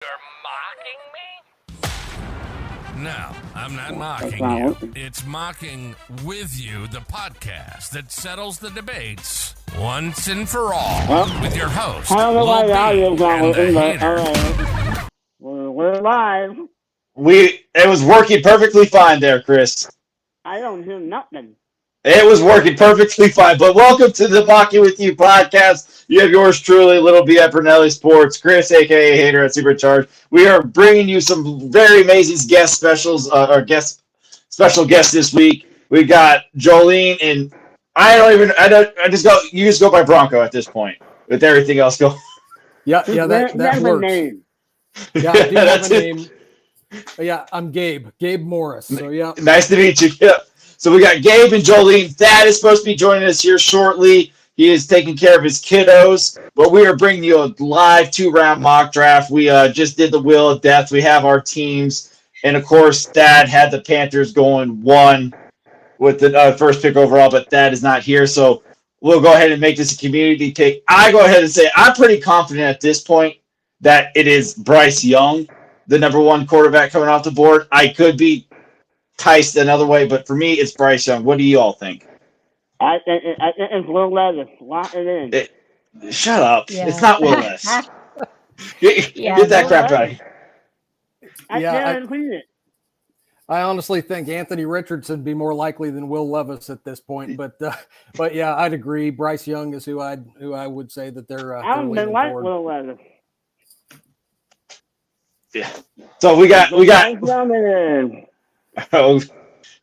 You're mocking me? No, I'm not mocking you. It's Mocking With You, the podcast that settles the debates once and for all with your host, Lil B, and the hater. We're live. It was working perfectly fine there, Chris. I don't hear nothing. It was working perfectly fine. But welcome to the Mocking With You podcast. You have yours truly, Little B at Brunelli Sports, Chris, aka Hater at Supercharged. We are bringing you some very amazing guest specials, special guests this week. We got Jolene, and you just go by Bronco at this point. With everything else going. Yeah, that works. Name. Yeah, I do have a name. Yeah, I'm Gabe Morris. So yeah, nice to meet you. Yeah. So we got Gabe and Jolene. Thad is supposed to be joining us here shortly. He is taking care of his kiddos, but we are bringing you a live 2-round mock draft. We just did the Wheel of Death. We have our teams, and of course, Thad had the Panthers going 1 with the first pick overall, but Thad is not here, so we'll go ahead and make this a community pick. I go ahead and say I'm pretty confident at this point that it is Bryce Young, the number 1 quarterback coming off the board. I could be enticed another way, but for me, it's Bryce Young. What do you all think? I think it's Will Levis. Lock it in. Shut up. Yeah. It's not Will Levis. Get that crap out of here. I honestly think Anthony Richardson would be more likely than Will Levis at this point, but yeah, I'd agree. Bryce Young is who I would say that they're. I don't like Will Levis. Yeah. So we got. Oh,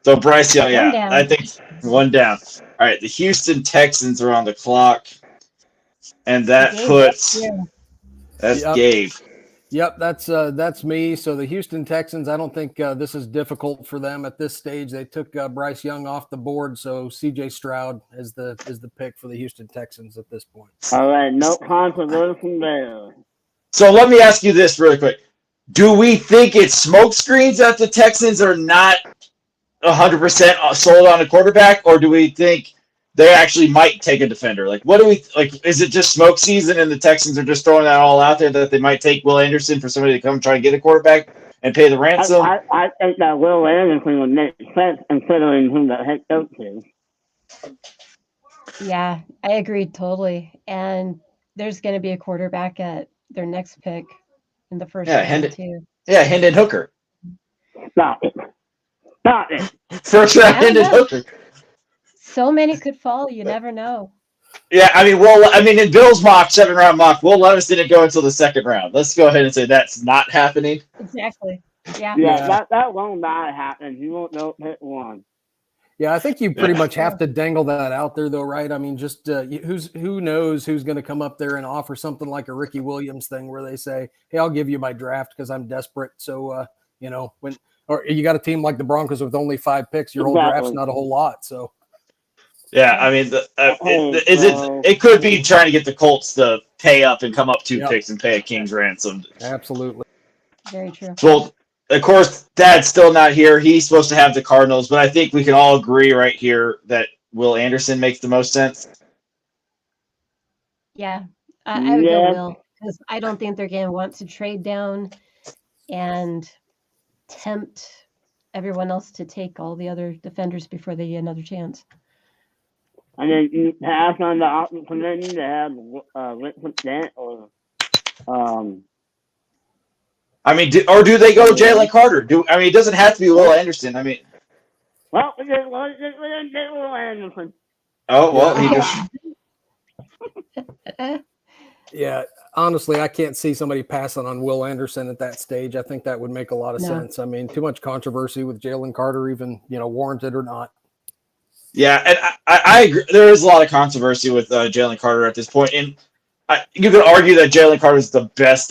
so Bryce Young, yeah, I think 1 down. All right, the Houston Texans are on the clock, and that's Gabe. Yep, that's me. So the Houston Texans, I don't think this is difficult for them at this stage. They took Bryce Young off the board, so C.J. Stroud is the pick for the Houston Texans at this point. All right, no controversy there. So let me ask you this really quick. Do we think it's smoke screens that the Texans are not 100% sold on a quarterback, or do we think they actually might take a defender? Like, what do we like? Is it just smoke season and the Texans are just throwing that all out there that they might take Will Anderson for somebody to come try and get a quarterback and pay the ransom? I think that Will Anderson would make sense considering who the head coach is. Yeah, I agree totally. And there's going to be a quarterback at their next pick in the first round too. Yeah, Hendon Hooker. Stop it. First round Hendon Hooker. So many could fall. You never know. Yeah, in Bill's mock 7-round mock, Will Levis didn't go until the 2nd round. Let's go ahead and say that's not happening. Exactly. Yeah. Yeah, that won't not happen. You won't know pick 1. Yeah, I think you pretty much have to dangle that out there, though, right? I mean, just who knows who's going to come up there and offer something like a Ricky Williams thing where they say, "Hey, I'll give you my draft because I'm desperate." So, or you got a team like the Broncos with only 5 picks, your whole draft's not a whole lot. So, yeah, I mean, it could be trying to get the Colts to pay up and come up 2 picks and pay a king's ransom. Absolutely, very true. Well, of course, Dad's still not here. He's supposed to have the Cardinals, but I think we can all agree right here that Will Anderson makes the most sense. Yeah, I would go Will because I don't think they're going to want to trade down and tempt everyone else to take all the other defenders before they get another chance. And then you pass on the opportunity to have Vincent Dent or do they go Jalen Carter? It doesn't have to be Will Anderson. Well, Will Anderson. Oh well, he just. Yeah, honestly, I can't see somebody passing on Will Anderson at that stage. I think that would make a lot of sense. I mean, too much controversy with Jalen Carter, even warranted or not. Yeah, and I agree. There is a lot of controversy with Jalen Carter at this point, and you could argue that Jalen Carter is the best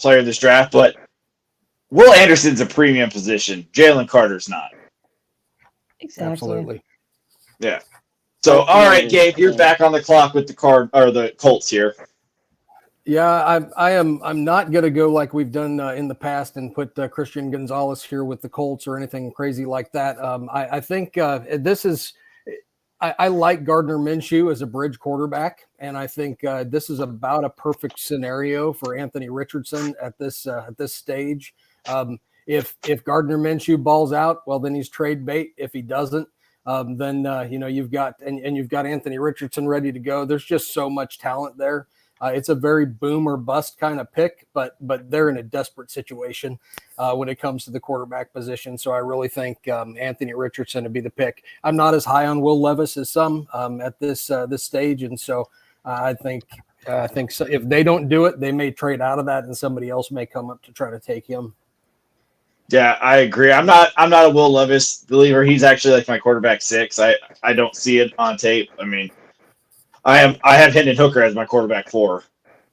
player in this draft, but Will Anderson's a premium position. Jalen Carter's not. Exactly. Absolutely. Yeah. So, all right, Gabe, you're back on the clock with the Colts here. Yeah, I'm not going to go like we've done in the past and put Christian Gonzalez here with the Colts or anything crazy like that. I think this is I like Gardner Minshew as a bridge quarterback, and I think this is about a perfect scenario for Anthony Richardson at this stage. If Gardner Minshew balls out, well, then he's trade bait. If he doesn't, then you've got Anthony Richardson ready to go. There's just so much talent there. It's a very boom or bust kind of pick, but they're in a desperate situation when it comes to the quarterback position. So I really think Anthony Richardson would be the pick. I'm not as high on Will Levis as some at this stage, and so I think so. If they don't do it, they may trade out of that, and somebody else may come up to try to take him. Yeah, I agree. I'm not a Will Levis believer. He's actually like my quarterback 6. I don't see it on tape. I mean, I have Hendon Hooker as my quarterback 4.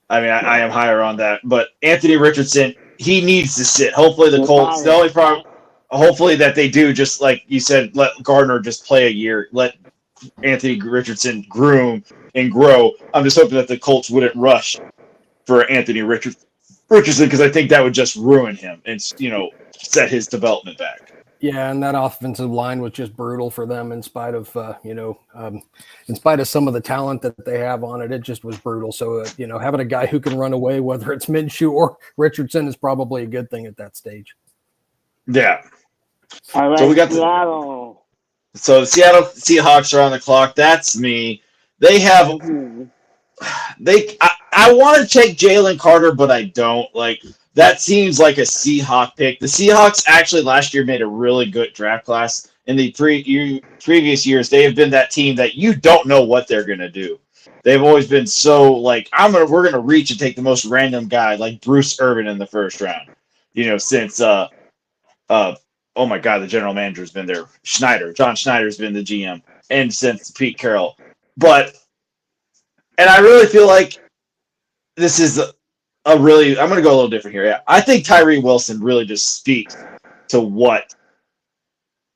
I mean, I am higher on that. But Anthony Richardson, he needs to sit. Hopefully the Colts, the only problem, hopefully that they do, just like you said, let Gardner just play a year. Let Anthony Richardson groom and grow. I'm just hoping that the Colts wouldn't rush for Anthony Richardson because I think that would just ruin him and, set his development back. Yeah, and that offensive line was just brutal for them in spite of some of the talent that they have on it. It just was brutal. So, having a guy who can run away, whether it's Minshew or Richardson, is probably a good thing at that stage. Yeah. All right, So we got Seattle. So the Seattle Seahawks are on the clock. That's me. They have I want to take Jalen Carter, but I don't. Like, that seems like a Seahawk pick. The Seahawks actually last year made a really good draft class. In the previous years, they have been that team that you don't know what they're going to do. They've always been so like, we're going to reach and take the most random guy like Bruce Irvin in the first round. Since oh my God, the general manager's been there. John Schneider's been the GM, and since Pete Carroll. And I really feel like this is I'm going to go a little different here. Yeah, I think Tyree Wilson really just speaks to what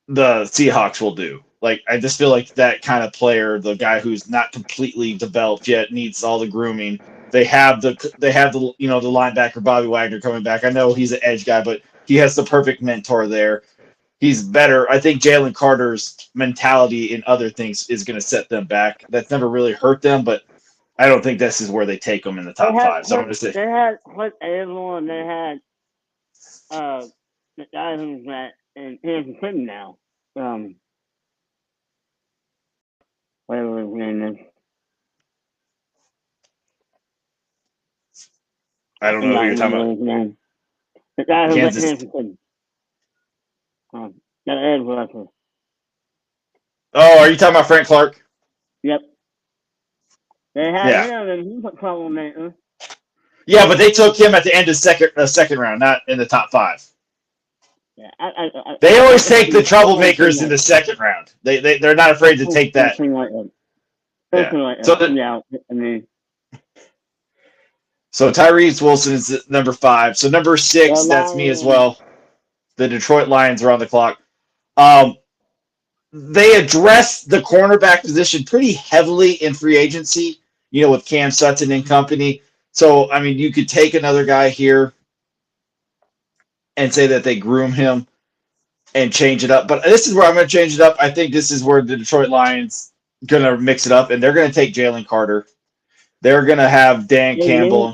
the Seahawks will do. Like, I just feel like that kind of player, the guy who's not completely developed yet, needs all the grooming. They have the the linebacker Bobby Wagner coming back. I know he's an edge guy, but he has the perfect mentor there. He's better. I think Jalen Carter's mentality in other things is going to set them back. That's never really hurt them, but I don't think this is where they take them in the top 5. So I'm going to say they had Clint Abel and they had the guy who's in Kansas City now. Whatever his name is. I don't know who you're talking about. His name. The guy who went to Kansas City. That edge rusher. Oh, are you talking about Frank Clark? Yep. They had him, and he's a troublemaker. Yeah, but they took him at the end of second round, not in the top 5. Yeah, they always take the troublemakers in the second round. They're not afraid to take that. So Tyrese Wilson is number 5. So number 6, that's me as well. The Detroit Lions are on the clock. They addressed the cornerback position pretty heavily in free agency, with Cam Sutton and company. So, I mean, you could take another guy here and say that they groom him and change it up. But this is where I'm going to change it up. I think this is where the Detroit Lions going to mix it up, and they're going to take Jalen Carter. They're going to have Dan Campbell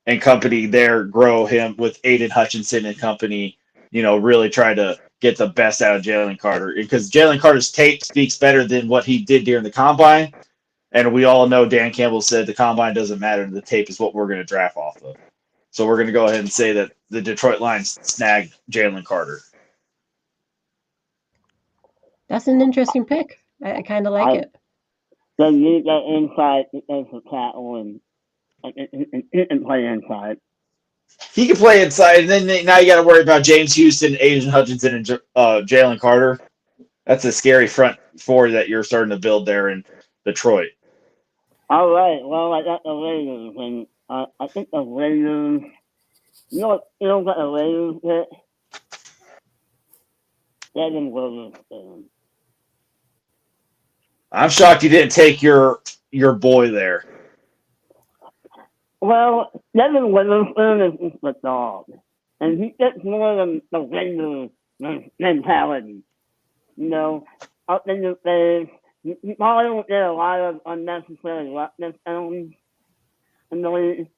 and company there grow him with Aiden Hutchinson and company, really try to get the best out of Jalen Carter, because Jalen Carter's tape speaks better than what he did during the combine. And we all know Dan Campbell said the combine doesn't matter. The tape is what we're going to draft off of. So we're going to go ahead and say that the Detroit Lions snagged Jalen Carter. That's an interesting pick. I kind of like it. They need that inside as a tackle and play inside. He can play inside, and then now you got to worry about James Houston, Aiden Hutchinson, and Jalen Carter. That's a scary front 4 that you're starting to build there in Detroit. All right. Well, I got the Raiders, and I think the Raiders. You know what? You don't got the Raiders yet. Devin Williams. I'm shocked you didn't take your boy there. Well, Devin Williams is the dog, and he gets more than the Raiders mentality. up in the Bears. You probably won't get a lot of unnecessary roughness penalties in the league.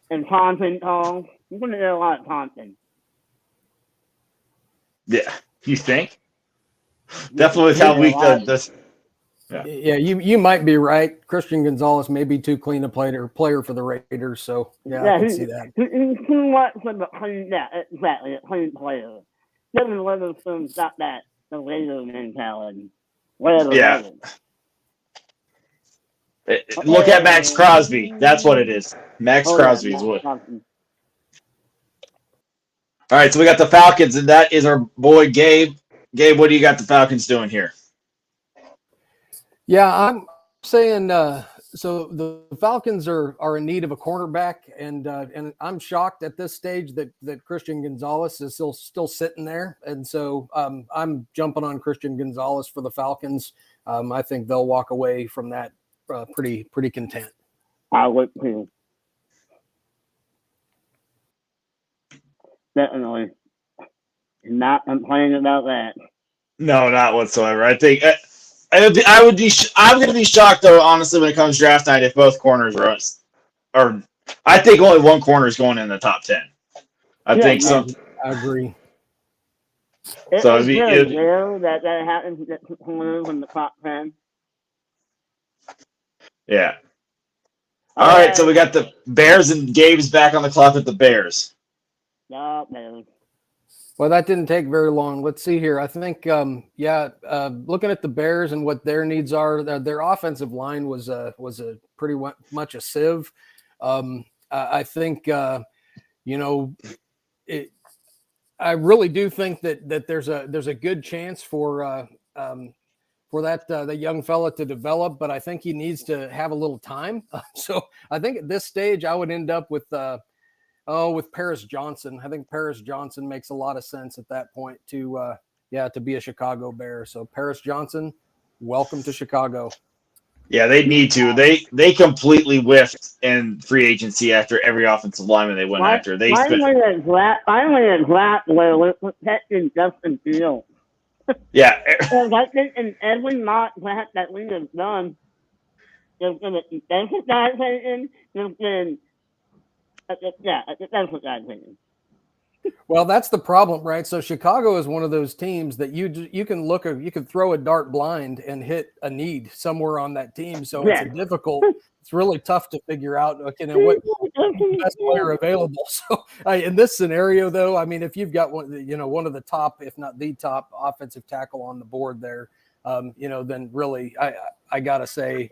And taunting calls. You're going to get a lot of taunting. Yeah, you think? Definitely with how weak the Yeah, you might be right. Christian Gonzalez may be too clean a player for the Raiders, so I can see that. He's too much of a clean, exactly, a clean player. Kevin Witherspoon's got the Raider mentality. Whatever that is. Look at Max Crosby. That's what it is. Max Crosby is what. All right, so we got the Falcons, and that is our boy Gabe. Gabe, what do you got the Falcons doing here? Yeah, I'm saying so the Falcons are in need of a cornerback, and I'm shocked at this stage that Christian Gonzalez is still sitting there, and so I'm jumping on Christian Gonzalez for the Falcons. I think they'll walk away from that pretty content. I would too. Definitely. Not complaining about that. No, not whatsoever. I think I'm going to be shocked though, honestly, when it comes draft night if both corners or I think only one corner is going in the top 10. I agree. It's really rare that happens to get two corners in the top 10. Yeah. All right, so we got the Bears, and Gabe's back on the clock with the Bears. No, Bears. Well, that didn't take very long. Let's see here. I think, looking at the Bears and what their needs are, their offensive line was a pretty much a sieve. I think, I really do think that there's a good chance for that the young fella to develop, but I think he needs to have a little time. So I think at this stage I would end up with Paris Johnson. I think Paris Johnson makes a lot of sense at that point to be a Chicago Bear. So Paris Johnson, welcome to Chicago. Yeah, they need to. They completely whiffed in free agency after every offensive lineman they went after. Finally at Black were protecting Justin Fields. Yeah. I think in every mock draft that we have done, there's been a defensive guy taken, there's been that's what I'm thinking. Well, that's the problem, right? So Chicago is one of those teams that you can throw a dart blind and hit a need somewhere on that team. So it's really tough to figure out what best player available. So in this scenario, though, I mean, if you've got one of the top, if not the top offensive tackle on the board there, then really I gotta say,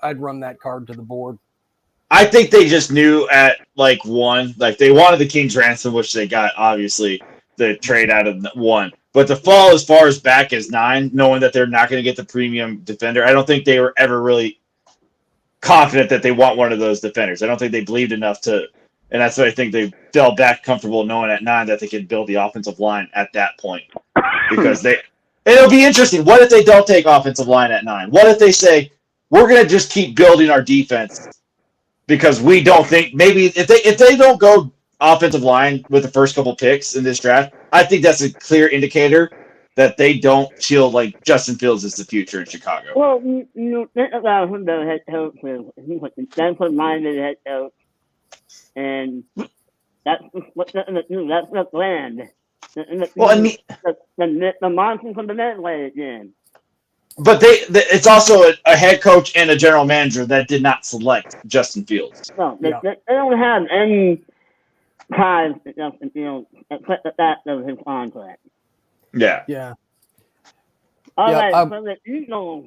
I'd run that card to the board. I think they just knew at they wanted the King's ransom, which they got, obviously, the trade out of 1. But to fall as far as back as 9, knowing that they're not going to get the premium defender, I don't think they were ever really confident that they want one of those defenders. I don't think they believed enough to, and that's why I think they fell back comfortable knowing at 9 that they could build the offensive line at that point. Because it'll be interesting. What if they don't take offensive line at 9? What if they say, we're going to just keep building our defense? Because we don't think maybe if they don't go offensive line with the first couple picks in this draft, I think that's a clear indicator that they don't feel like Justin Fields is the future in Chicago. Well, think about who the head coach is. He's like a defensive-minded head coach, and that's what's going to do. That's the plan. The monsters from the Midway again. But it's also a head coach and a general manager that did not select Justin Fields. No, they don't have any ties to Justin Fields except the fact of his contract. Yeah. Yeah. All right, so the Eagles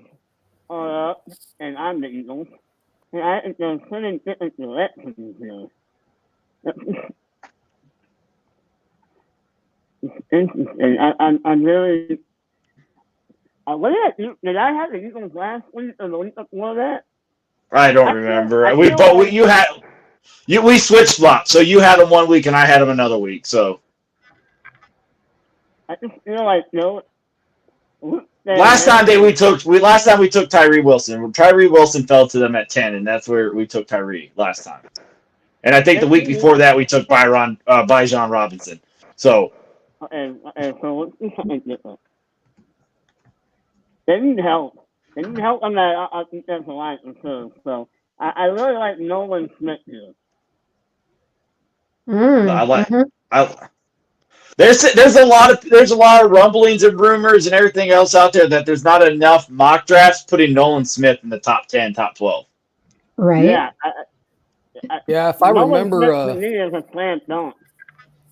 are up, and I'm the Eagles. And I think there's pretty different directions here. It's interesting. I'm really... did I have the Eagles last week or the week before that? I don't remember. We switched flops, so you had them one week and I had them another week. So I just feel like last time we took Tyree Wilson. Tyree Wilson fell to them at 10, and that's where we took Tyree last time. And I think the week before that we took Bijan Robinson. So so let's do something different. They need help. They need help on that defensive line too. So I really like Nolan Smith here. I like. There's a lot of rumblings and rumors and everything else out there that there's not enough mock drafts putting Nolan Smith in the top 10, top 12. Right. Yeah. If I Nolan remember, Smith to me is a slam dunk.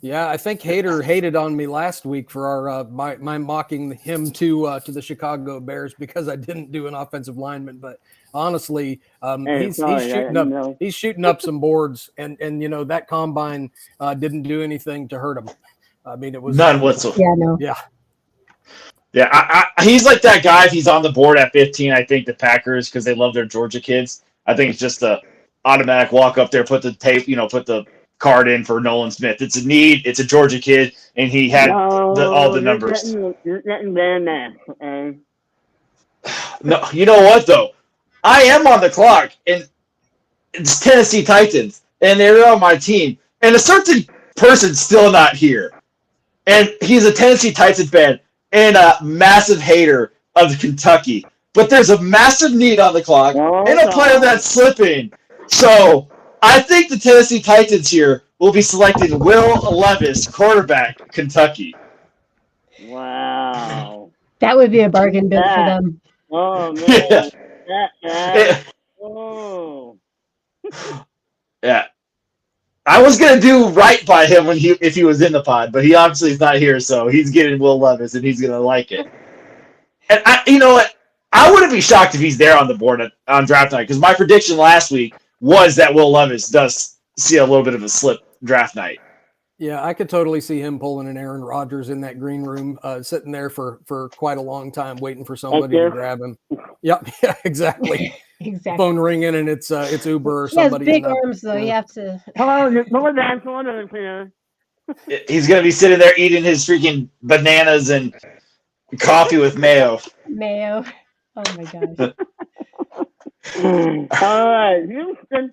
Yeah, I think Hader hated on me last week for our my mocking him to the Chicago Bears because I didn't do an offensive lineman. But honestly, he's shooting up some boards, and that combine didn't do anything to hurt him. I mean, it was none whatsoever. Yeah, no. Yeah. He's like that guy. If he's on the board at 15, I think the Packers, because they love their Georgia kids, I think it's just a automatic walk up there, put the tape, put the card in for Nolan Smith. It's a need. It's a Georgia kid, and he had all the numbers. You're getting Van Ness, okay? No, you know what though? I am on the clock, and it's Tennessee Titans, and they're on my team, and a certain person's still not here, and he's a Tennessee Titans fan and a massive hater of Kentucky. But there's a massive need on the clock and a player that's slipping. So I think the Tennessee Titans here will be selecting Will Levis, quarterback, Kentucky. Wow. That would be a bargain bin for them. Oh, man. Yeah. I was going to do right by him if he was in the pod, but he obviously is not here, so he's getting Will Levis, and he's going to like it. And you know what? I wouldn't be shocked if he's there on the board on draft night, because my prediction last week was that Will Levis does see a little bit of a slip draft night. Yeah, I could totally see him pulling an Aaron Rodgers in that green room, sitting there for quite a long time, waiting for somebody to grab him. Yep, yeah, exactly. Exactly. Phone ringing, and it's Uber or somebody. He has big arms, though. You have to. He's going to be sitting there eating his freaking bananas and coffee with mayo. Mayo. Oh, my gosh. All right, Houston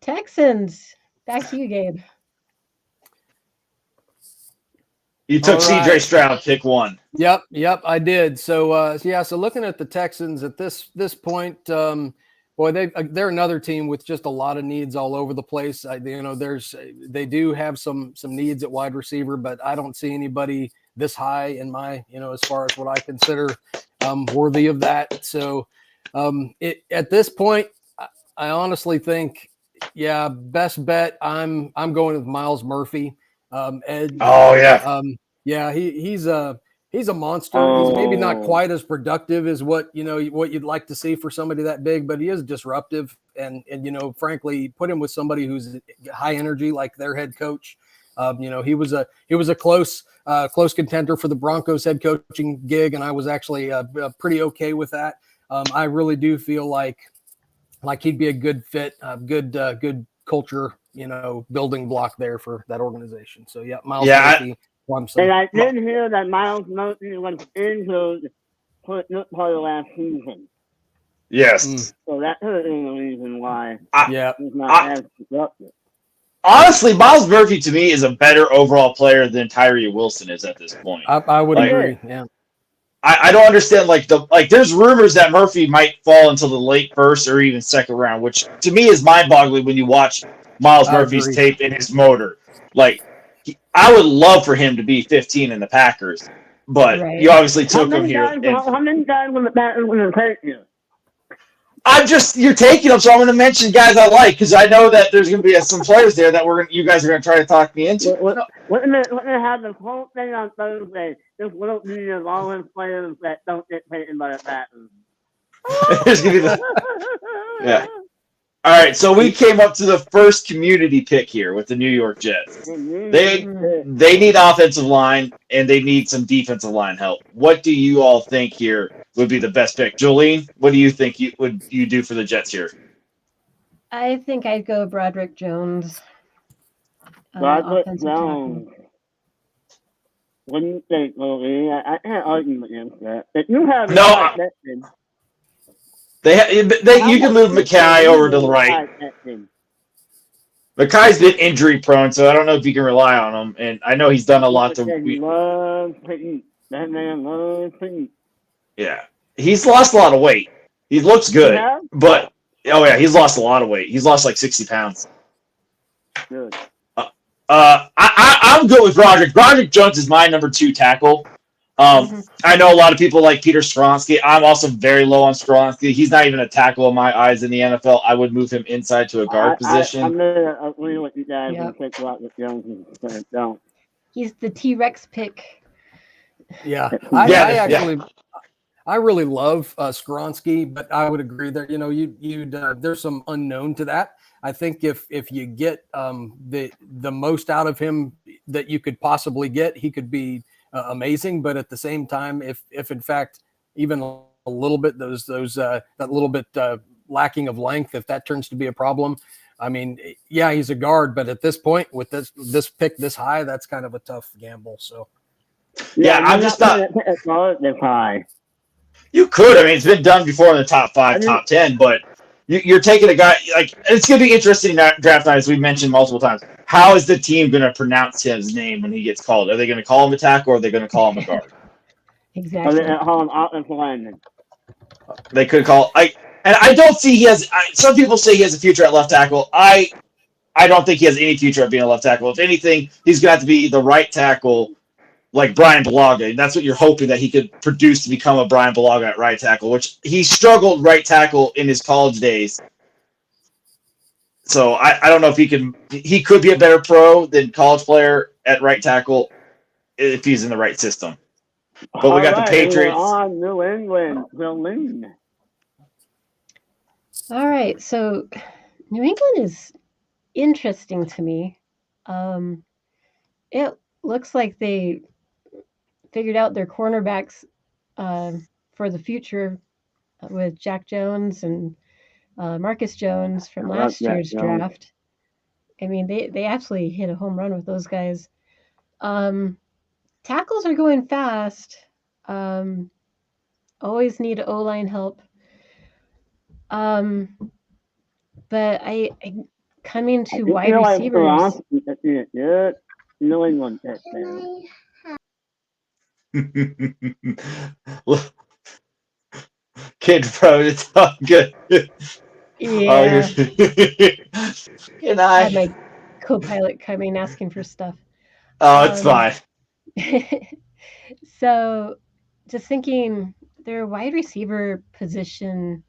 Texans. Back to you, Gabe. You took C.J. Stroud, pick one. Yep, I did. So, so looking at the Texans at this point, boy, they're another team with just a lot of needs all over the place. They do have some needs at wide receiver, but I don't see anybody this high in my, as far as what I consider worthy of that. So, at this point, I honestly think, best bet. I'm going with Miles Murphy. Ed. Oh yeah. He's a monster. He's maybe not quite as productive as what you'd like to see for somebody that big, but he is disruptive. And frankly, put him with somebody who's high energy like their head coach. He was a close contender for the Broncos head coaching gig, and I was actually pretty okay with that. I really do feel like he'd be a good fit, good culture, building block there for that organization. So Miles Murphy. And I did hear that Miles Murphy was injured part of last season. Yes. So that could have been the reason why he's not as productive. Honestly, Miles Murphy to me is a better overall player than Tyree Wilson is at this point. I would agree. Yeah. I don't understand. There's rumors that Murphy might fall until the late first or even second round, which to me is mind-boggling when you watch Miles Murphy's tape and his motor. I would love for him to be 15 in the Packers, but you obviously took him here. How many guys will the Packers going to take you? You're taking them, so I'm going to mention guys I like because I know that there's going to be some players there that you guys are going to try to talk me into. We're going to have the whole thing on Thursday. This little meeting of all those players that don't get taken by the Packers. There's going to be yeah. All right, so we came up to the first community pick here with the New York Jets. They need offensive line, and they need some defensive line help. What do you all think here would be the best pick? Jolene, what do you think you do for the Jets here? I think I'd go Broderick Jones. Broderick Jones. What do you think, Jolene? I can't argue against that. If you have you can move Mackay over to the right. Mackay's been injury prone, so I don't know if you can rely on him. And I know he's done a lot to. That man loves to eat. Yeah. He's lost a lot of weight. He looks good, Yeah? but he's lost a lot of weight. He's lost like 60 pounds. Good. I'm good with Roderick. Roderick Jones is my number 2 tackle. I know a lot of people like Peter Skronsky. I'm also very low on Skronsky. He's not even a tackle in my eyes in the NFL. I would move him inside to a guard position. I'm going to agree with you guys and pick Roderick Jones instead. Don't. He's the T-Rex pick. Yeah, Yeah. I really love Skronsky, but I would agree that there's some unknown to that. I think if you get the most out of him that you could possibly get, he could be amazing. But at the same time, if in fact even a little bit that little bit lacking of length, if that turns to be a problem, I mean, yeah, he's a guard, but at this point with this pick this high, that's kind of a tough gamble. So yeah, I'm just not. This high. You could. I mean, it's been done before in the top 5, top 10, but you're taking a guy like it's going to be interesting draft night, as we mentioned multiple times. How is the team going to pronounce his name when he gets called? Are they going to call him a tackle or are they going to call him a guard? Exactly. Or they call him offensive lineman. They could call. And I don't see he has. Some people say he has a future at left tackle. I don't think he has any future at being a left tackle. If anything, he's going to have to be the right tackle, like Brian Bulaga. And that's what you're hoping that he could produce to become a Brian Bulaga at right tackle, which he struggled right tackle in his college days. So I don't know if he could be a better pro than college player at right tackle if he's in the right system. But we got the Patriots. On New England, Berlin. All right, so New England is interesting to me. It looks like they figured out their cornerbacks for the future with Jack Jones and Marcus Jones from last year's draft. I mean, they absolutely hit a home run with those guys. Tackles are going fast. Always need O-line help. But I coming to wide receivers. New England. Kid Pro, it's all good. Yeah. Good I had night. my co-pilot coming asking for stuff. Oh, it's fine. So just thinking their wide receiver position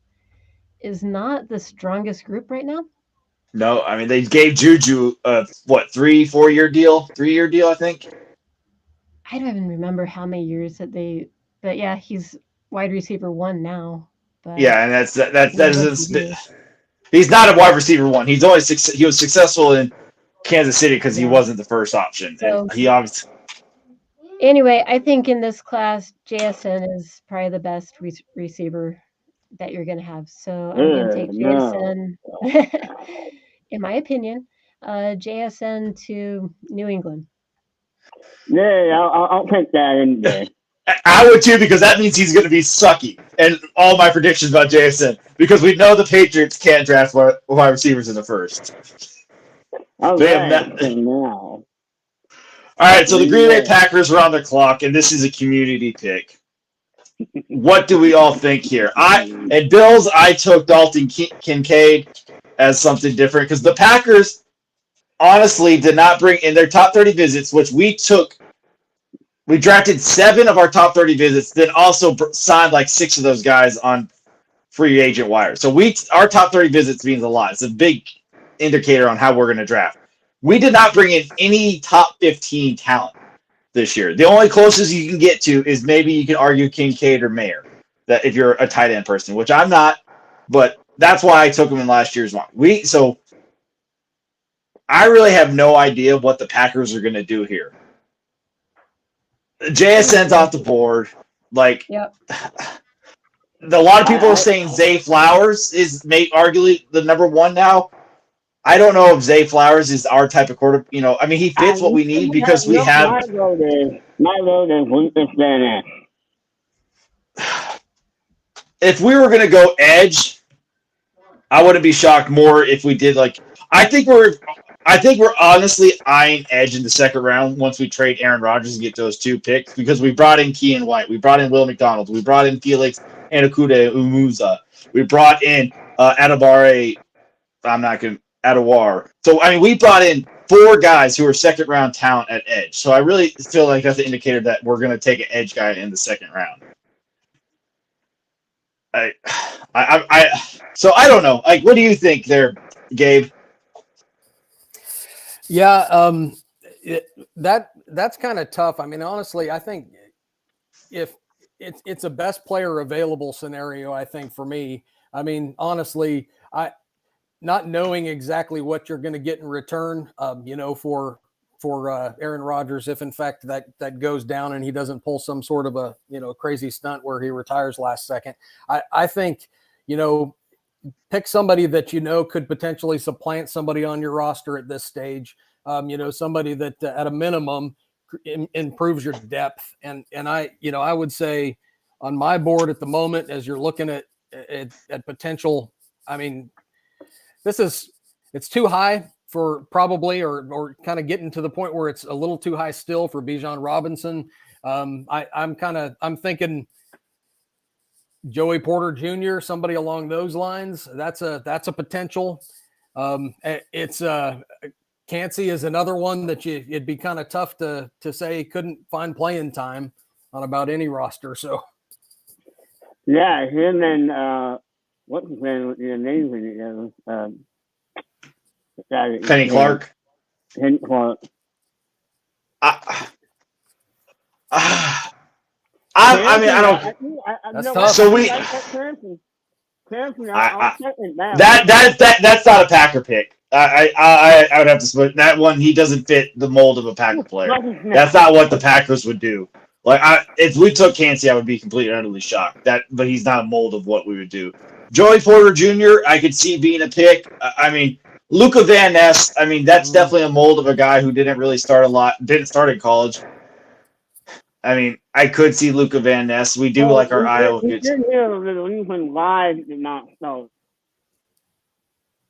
is not the strongest group right now. No, I mean, they gave Juju a, 3-4 year deal? 3-year deal, I think. I don't even remember how many years but yeah, he's wide receiver 1 now. But Yeah, and he's not a wide receiver 1. He was successful in Kansas City because he wasn't the first option. So, and he obviously. Anyway, I think in this class, JSN is probably the best receiver that you're going to have. So I'm going to take JSN, in my opinion, JSN to New England. Yeah, I'll take that in there. I would too, because that means he's going to be sucky. And all my predictions about JSN, because we know the Patriots can't draft wide receivers in the first. All right, so the Green Bay Packers are on the clock, and this is a community pick. What do we all think here? At Bills, I took Dalton Kincaid as something different, because the Packers honestly did not bring in their top 30 visits, which we drafted 7 of our top 30 visits, then also signed like 6 of those guys on free agent wire. So our top 30 visits means a lot. It's a big indicator on how we're going to draft. We did not bring in any top 15 talent this year. The only closest you can get to is maybe you can argue Kincaid or Mayer, that if you're a tight end person, which I'm not, but that's why I took him in last year's one. So I really have no idea what the Packers are going to do here. JSN's off the board. A lot of people are saying Zay Flowers is arguably the number 1 now. I don't know if Zay Flowers is our type of quarterback. I mean, he fits what we need because we have. My vote is Lucas Van Ness. If we were going to go edge, I wouldn't be shocked more if we did I think we're honestly eyeing edge in the second round once we trade Aaron Rodgers and get those 2 picks, because we brought in Kean White, we brought in Will McDonald, we brought in Felix Anakuda Umuza. We brought in Adawar. So, I mean, we brought in 4 guys who are second-round talent at edge. So I really feel like that's an indicator that we're going to take an edge guy in the second round. So I don't know. Like, what do you think there, Gabe? Yeah, that's kind of tough. I mean, honestly, I think if it's a best player available scenario, I think for me. I mean, honestly, not knowing exactly what you're going to get in return, for Aaron Rodgers, if in fact that goes down and he doesn't pull some sort of a crazy stunt where he retires last second, I think pick somebody that could potentially supplant somebody on your roster at this stage. Somebody that at a minimum improves your depth. And I would say on my board at the moment, as you're looking at potential, I mean, it's too high for probably, or kind of getting to the point where it's a little too high still for Bijan Robinson. I'm thinking Joey Porter Jr., somebody along those lines. That's a potential. It's Cansey is another one that it'd be kind of tough to say couldn't find playing time on about any roster. So yeah, him and what's his name with the amazing Penny Clark. Penny Clark. I mean, I don't. That's tough. So we. That's not a Packer pick. I would have to split that one. He doesn't fit the mold of a Packer player. That's not what the Packers would do. Like, if we took Cansey, I would be completely and utterly shocked. But he's not a mold of what we would do. Joey Porter Jr., I could see being a pick. I mean, Luca Van Ness. I mean, that's definitely a mold of a guy who didn't really start a lot. Didn't start in college. I mean, I could see Luca Van Ness. We do like our Iowa kids.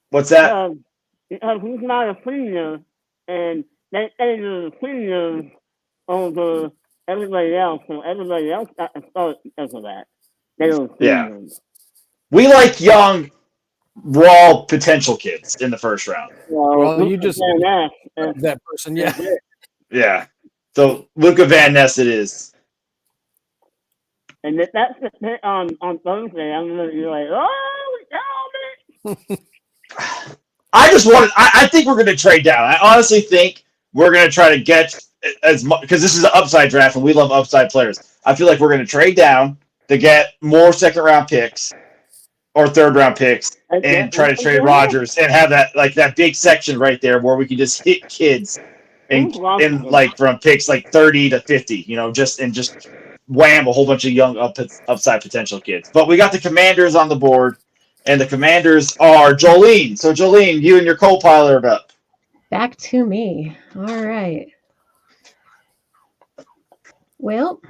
What's that? Because he's not a senior, and they say the seniors over everybody else, so everybody else got to start because of that. They were seniors. We like young, raw potential kids in the first round. Well, you just that person, yeah. Yeah. So Luca Van Ness it is. And if that's the pick on Thursday, I'm gonna be like, I think we're gonna trade down. I honestly think we're gonna try to get as much because this is an upside draft and we love upside players. I feel like we're gonna trade down to get more second round picks or third round picks and try to trade Rodgers and have that big section right there where we can just hit kids and like from picks like 30 to 50, just wham a whole bunch of young upside potential kids. But we got the Commanders on the board, and the Commanders are Jolene. So Jolene, you and your co-pilot are up. Back to me. All right. Well,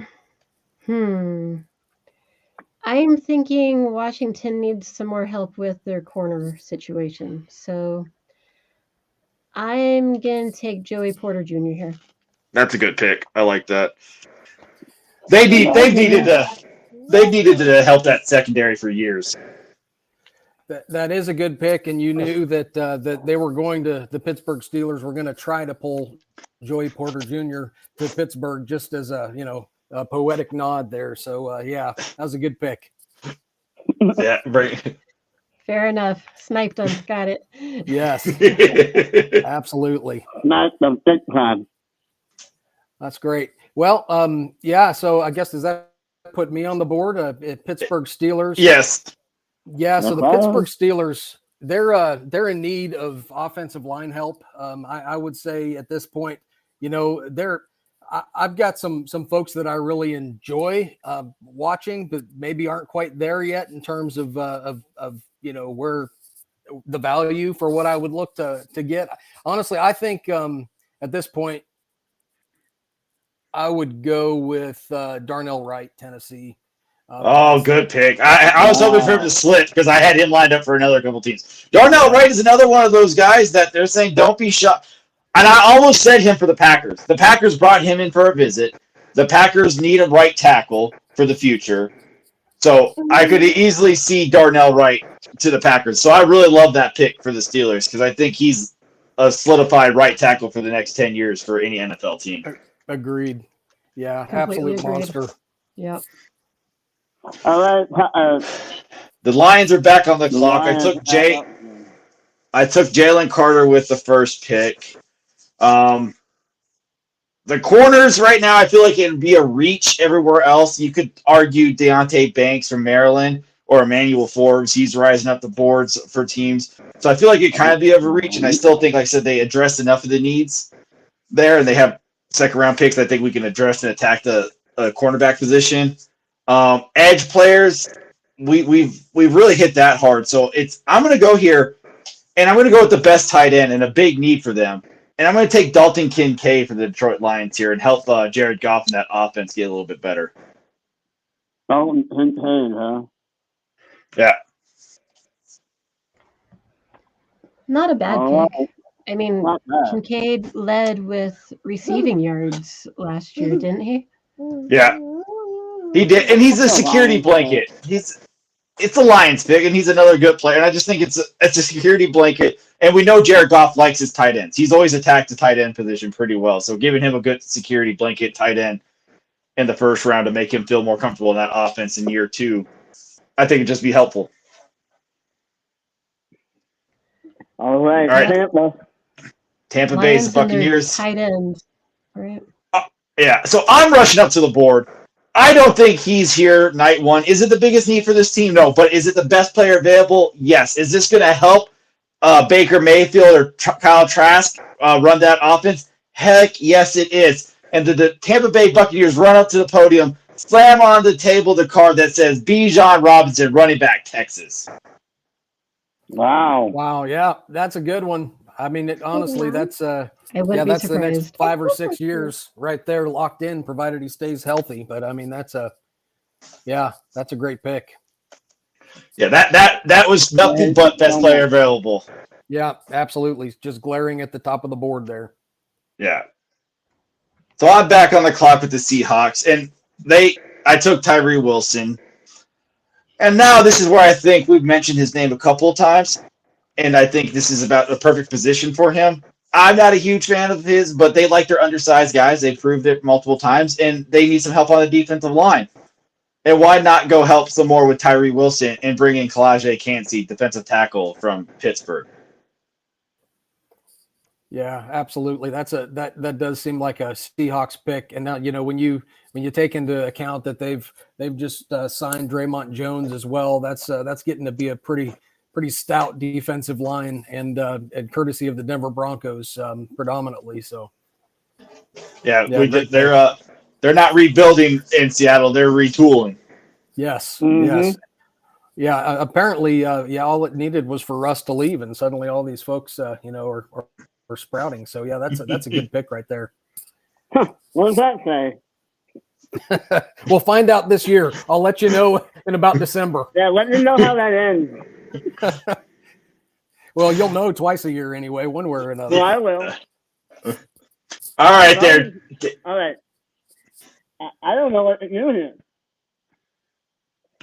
I'm thinking Washington needs some more help with their corner situation. So I'm going to take Joey Porter Jr. here. That's a good pick. I like that. They needed to help that secondary for years. That is a good pick, and you knew that that they were going to the Pittsburgh Steelers were going to try to pull Joey Porter Jr. to Pittsburgh just as a poetic nod there. So yeah, that was a good pick. Yeah, right. Fair enough. Sniped them. Got it. Yes, absolutely. Sniped them big time. That's great. Well, yeah. So I guess does that put me on the board? Pittsburgh Steelers. Yes. Yeah. So the Pittsburgh Steelers, they're in need of offensive line help. I would say at this point, I've got some folks that I really enjoy watching, but maybe aren't quite there yet in terms of where the value for what I would look to get. Honestly, I think at this point, I would go with Darnell Wright, Tennessee. Good pick. I was hoping for him to slip because I had him lined up for another couple teams. Darnell Wright is another one of those guys that they're saying don't be shocked. And I almost said him for the Packers. The Packers brought him in for a visit. The Packers need a right tackle for the future. So I could easily see Darnell Wright to the Packers. So I really love that pick for the Steelers because I think he's a solidified right tackle for the next 10 years for any NFL team. Agreed. Yeah, Completely absolute agreed. monster. Yep. All right. The Lions are back on the The clock. Lions I took Jalen Carter with the first pick. The corners right now, I feel like it would be a reach everywhere else. You could argue Deontay Banks from Maryland or Emmanuel Forbes. He's rising up the boards for teams. So I feel like it kind of be of a reach, and I still think, like I said, they addressed enough of the needs there, and they have second-round picks I think we can address and attack the cornerback position. Edge players, we've really hit that hard. So I'm going to go here, and I'm going to go with the best tight end and a big need for them. And I'm going to take Dalton Kincaid for the Detroit Lions here and help Jared Goff and that offense get a little bit better. Dalton Kincaid, huh? Yeah. Not a bad All pick. I mean, Not bad. Kincaid led with receiving yards last year, didn't he? Yeah. He did. And he's a security blanket. It's a Lions pick, and he's another good player. And I just think it's a security blanket. And we know Jared Goff likes his tight ends. He's always attacked the tight end position pretty well. So giving him a good security blanket tight end in the first round to make him feel more comfortable in that offense in year 2, I think it'd just be helpful. All right. Tampa Bay's the Lions and their Buccaneers. tight ends, right? Yeah, so I'm rushing up to the board. I don't think he's here night 1. Is it the biggest need for this team? No. But is it the best player available? Yes. Is this going to help Baker Mayfield or Kyle Trask run that offense? Heck, yes, it is. And the Tampa Bay Buccaneers run up to the podium, slam on the table the card that says Bijan Robinson, running back, Texas. Wow. Yeah, that's a good one. I mean, honestly, that's I wouldn't be that's the surprised. next 5 or 6 years right there locked in, provided he stays healthy. But I mean, that's a great pick. Yeah, that was nothing but best player available. Yeah, absolutely. Just glaring at the top of the board there. Yeah. So I'm back on the clock with the Seahawks, and I took Tyree Wilson. And now this is where I think we've mentioned his name a couple of times, and I think this is about the perfect position for him. I'm not a huge fan of his, but they like their undersized guys. They've proved it multiple times, and they need some help on the defensive line. And why not go help some more with Tyree Wilson and bring in Kalaje Cansey, defensive tackle from Pittsburgh? Yeah, absolutely. That does seem like a Seahawks pick. And now, when you take into account that they've just signed Draymond Jones as well, that's getting to be a pretty stout defensive line and courtesy of the Denver Broncos predominantly. So they're not rebuilding in Seattle; they're retooling. Yes, Mm-hmm. yes. Yeah, apparently, all it needed was for Russ to leave, and suddenly all these folks, are sprouting. So yeah, that's a good pick right there. What does that say? We'll find out this year. I'll let you know in about December. Yeah, let me know how that ends. Well, you'll know twice a year anyway, one way or another. Well, I will. All right, there. All right. I don't know what to do here.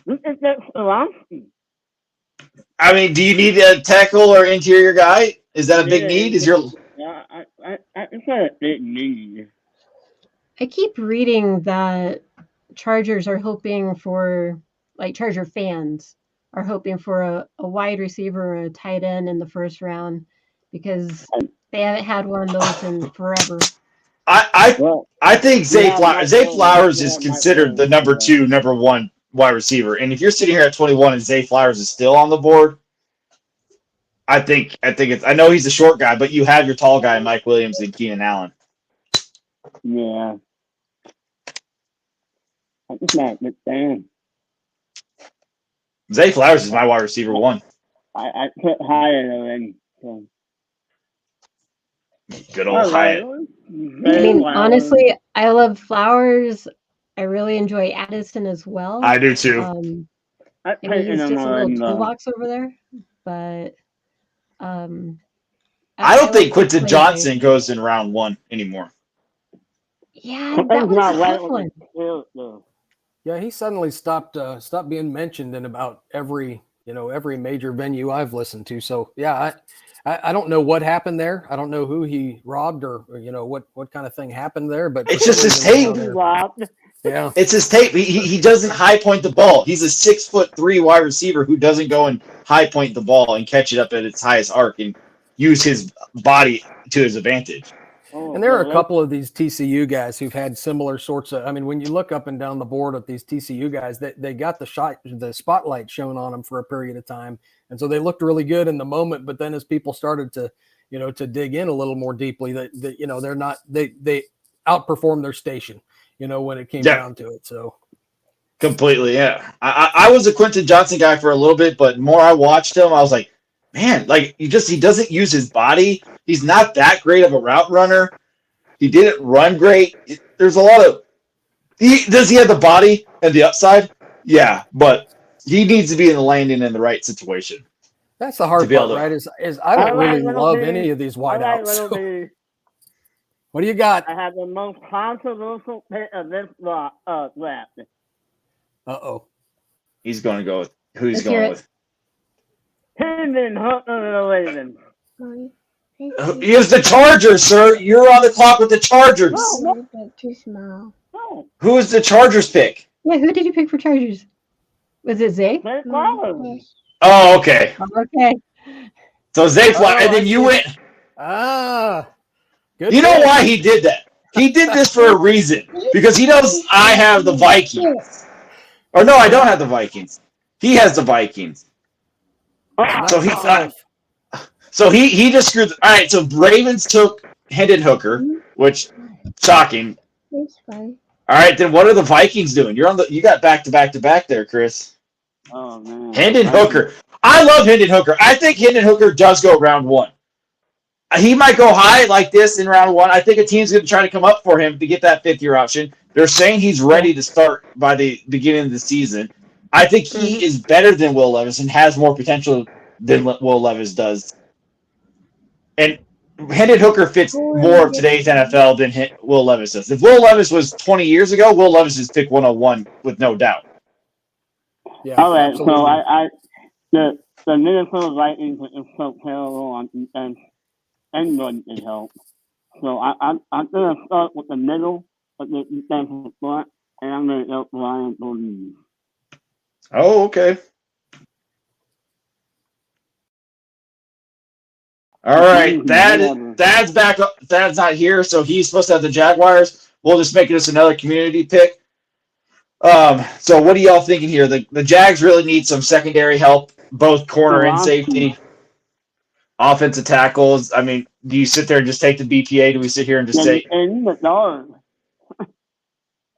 You think that's Orlovsky? I mean, do you need a tackle or interior guy? Is that a big need? Yeah, it's not a big need. I keep reading that Chargers are hoping for, like Charger fans are hoping for a wide receiver or a tight end in the first round because they haven't had one of those in forever. I think Zay Flowers is considered the number 1 wide receiver. And if you're sitting here at 21 and Zay Flowers is still on the board, I think I know he's a short guy, but you have your tall guy, Mike Williams and Keenan Allen. Yeah. I just not a big fan. Zay Flowers is my wide receiver 1. I put higher already. So. Good old Hyatt. I mean, honestly, I love Flowers. I really enjoy Addison as well. I do too. I mean, he's just a little toolbox over there, but I don't think Quentin Johnson goes in round 1 anymore. Yeah, that was a tough one. Yeah, he suddenly stopped being mentioned in about every major venue I've listened to. So yeah, I don't know what happened there. I don't know who he robbed or what kind of thing happened there. But It's just his tape. Yeah, it's his tape. He doesn't high point the ball. He's a 6'3" wide receiver who doesn't go and high point the ball and catch it up at its highest arc and use his body to his advantage. And there are a couple of these TCU guys who've had similar sorts of. I mean, when you look up and down the board at these TCU guys, they got the spotlight shown on them for a period of time, and so they looked really good in the moment. But then as people started to, to dig in a little more deeply, that they're not they outperformed their station, when it came down to it. So completely, yeah. I was a Quentin Johnson guy for a little bit, but more I watched him, I was like, man, like he doesn't use his body. He's not that great of a route runner. He didn't run great. There's a lot of does he have the body and the upside? Yeah, but he needs to be in the landing in the right situation. That's the hard part, right? Is I don't really love any of these wideouts. So. What do you got? I have the most controversial pick of this draft. Uh-oh. He's going to go with who he's going with. Hendon Hooker of the Ravens. He is the Chargers, sir. You're on the clock with the Chargers. No, too small. No. Who is the Chargers pick? Yeah, who did you pick for Chargers? Was it Zay? Oh, okay. Okay. So Zay and then you went. Good. You know why he did that? He did this for a reason. Because he knows I have the Vikings. Or no, I don't have the Vikings. He has the Vikings. So he just screwed. All right, so Ravens took Hendon Hooker, which shocking. It's fine. All right, then what are the Vikings doing? You got back to back there, Chris. Oh man. Hendon Hooker. I love Hendon Hooker. I think Hendon Hooker does go round 1. He might go high like this in round 1. I think a team's going to try to come up for him to get that 5th-year option. They're saying he's ready to start by the beginning of the season. I think he is better than Will Levis and has more potential than Will Levis does. And Hendon Hooker fits more of today's NFL than Will Levis does. If Will Levis was 20 years ago, Will Levis is pick 101 with no doubt. Yeah. All right, so the Minnesota Vikings is so terrible on defense. Anyone can help. So I'm going to start with the middle of the defensive front, and I'm going to help Ryan Roind. Oh, okay. All right, Thad's back up. Thad's not here, so he's supposed to have the Jaguars. We'll just make this another community pick. So what are y'all thinking here? The Jags really need some secondary help, both corner and safety. Offensive tackles. I mean, do you sit there and just take the BPA? Do we sit here and just say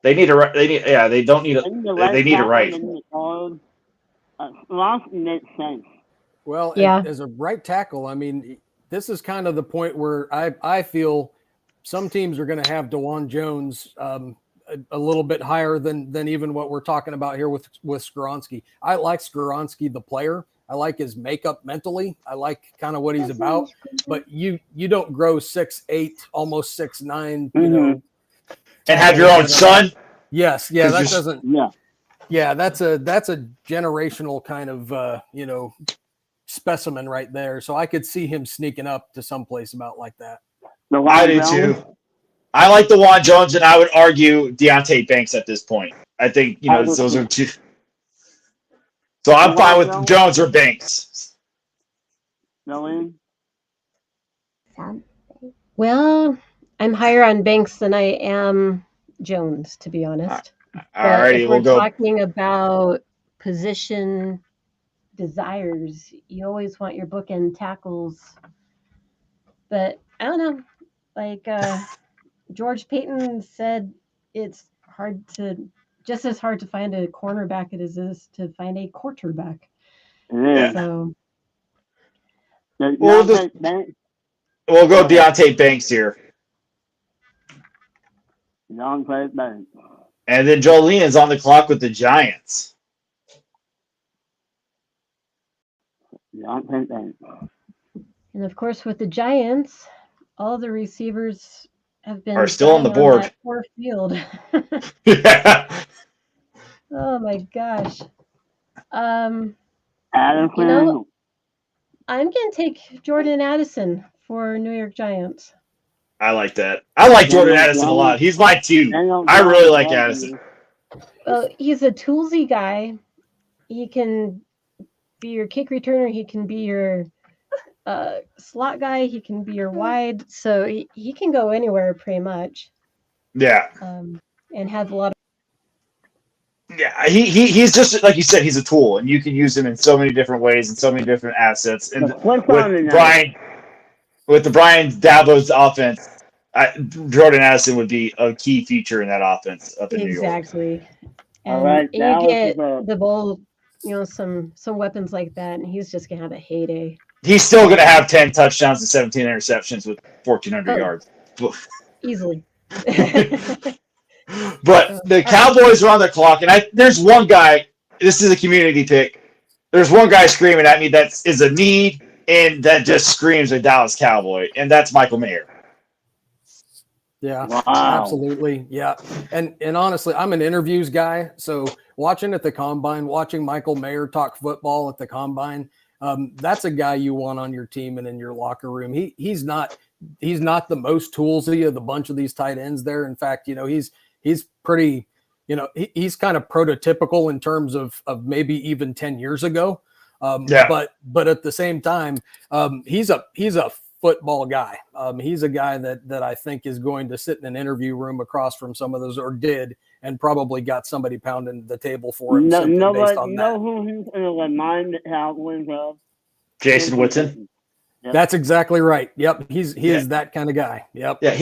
they need a they don't need a they need a right. Makes sense. Well, yeah. As a right tackle, I mean, this is kind of the point where I feel some teams are going to have DeJuan Jones a little bit higher than even what we're talking about here with Skoronski. I like Skoronski, the player. I like his makeup mentally. I like kind of what he's about. But you don't grow 6'8", almost 6'9", you know, and have your own son. Yes, yeah, that doesn't. Yeah, that's a generational kind of specimen right there. So I could see him sneaking up to someplace about like that. I do too. I like DeJuan Jones, and I would argue Deontay Banks at this point. I think those are two. So I'm fine with Jones or Banks. Well, I'm higher on Banks than I am Jones, to be honest. All righty, we'll go. Talking about position desires, you always want your bookend tackles. But I don't know. Like George Payton said, it's just as hard to find a cornerback as it is to find a quarterback. Yeah. So we'll go Deontay Banks here. Deontay Banks. And then Jolene is on the clock with the Giants. Deontay Banks. And of course, with the Giants, all the receivers are still on the board. Poor field. Yeah. Oh my gosh. Addison. I'm gonna take Jordan Addison for New York Giants. I like that. I like Jordan Addison a lot. He's my two. I really like Addison. Well, he's a toolsy guy. He can be your kick returner. He can be your slot guy. He can be your wide. So he can go anywhere pretty much. Yeah. And have a lot of. Yeah, he's just like you said. He's a tool, and you can use him in so many different ways and so many different assets. And with the Brian Dabo's offense, Jordan Addison would be a key feature in that offense up in New York. Exactly. And you get the ball, some weapons like that, and he's just gonna have a heyday. He's still gonna have 10 touchdowns and 17 interceptions with 1,400 yards. Easily. But the Cowboys are on the clock, and there's one guy. This is a community pick. There's one guy screaming at me that is a need, and that just screams a Dallas Cowboy, and that's Michael Mayer. Yeah, absolutely. Yeah. And honestly, I'm an interviews guy. So watching at the combine, watching Michael Mayer talk football at the combine, that's a guy you want on your team and in your locker room. He's not the most toolsy of the bunch of these tight ends there. In fact, he's pretty, he's kind of prototypical in terms of maybe even 10 years ago. But at the same time, he's a football guy. He's a guy that I think is going to sit in an interview room across from some of those, or did, and probably got somebody pounding the table for him. Who he's going to remind the Cowboys of? Jason Witten. Yep. That's exactly right. Yep, he is that kind of guy. Yep. Yeah,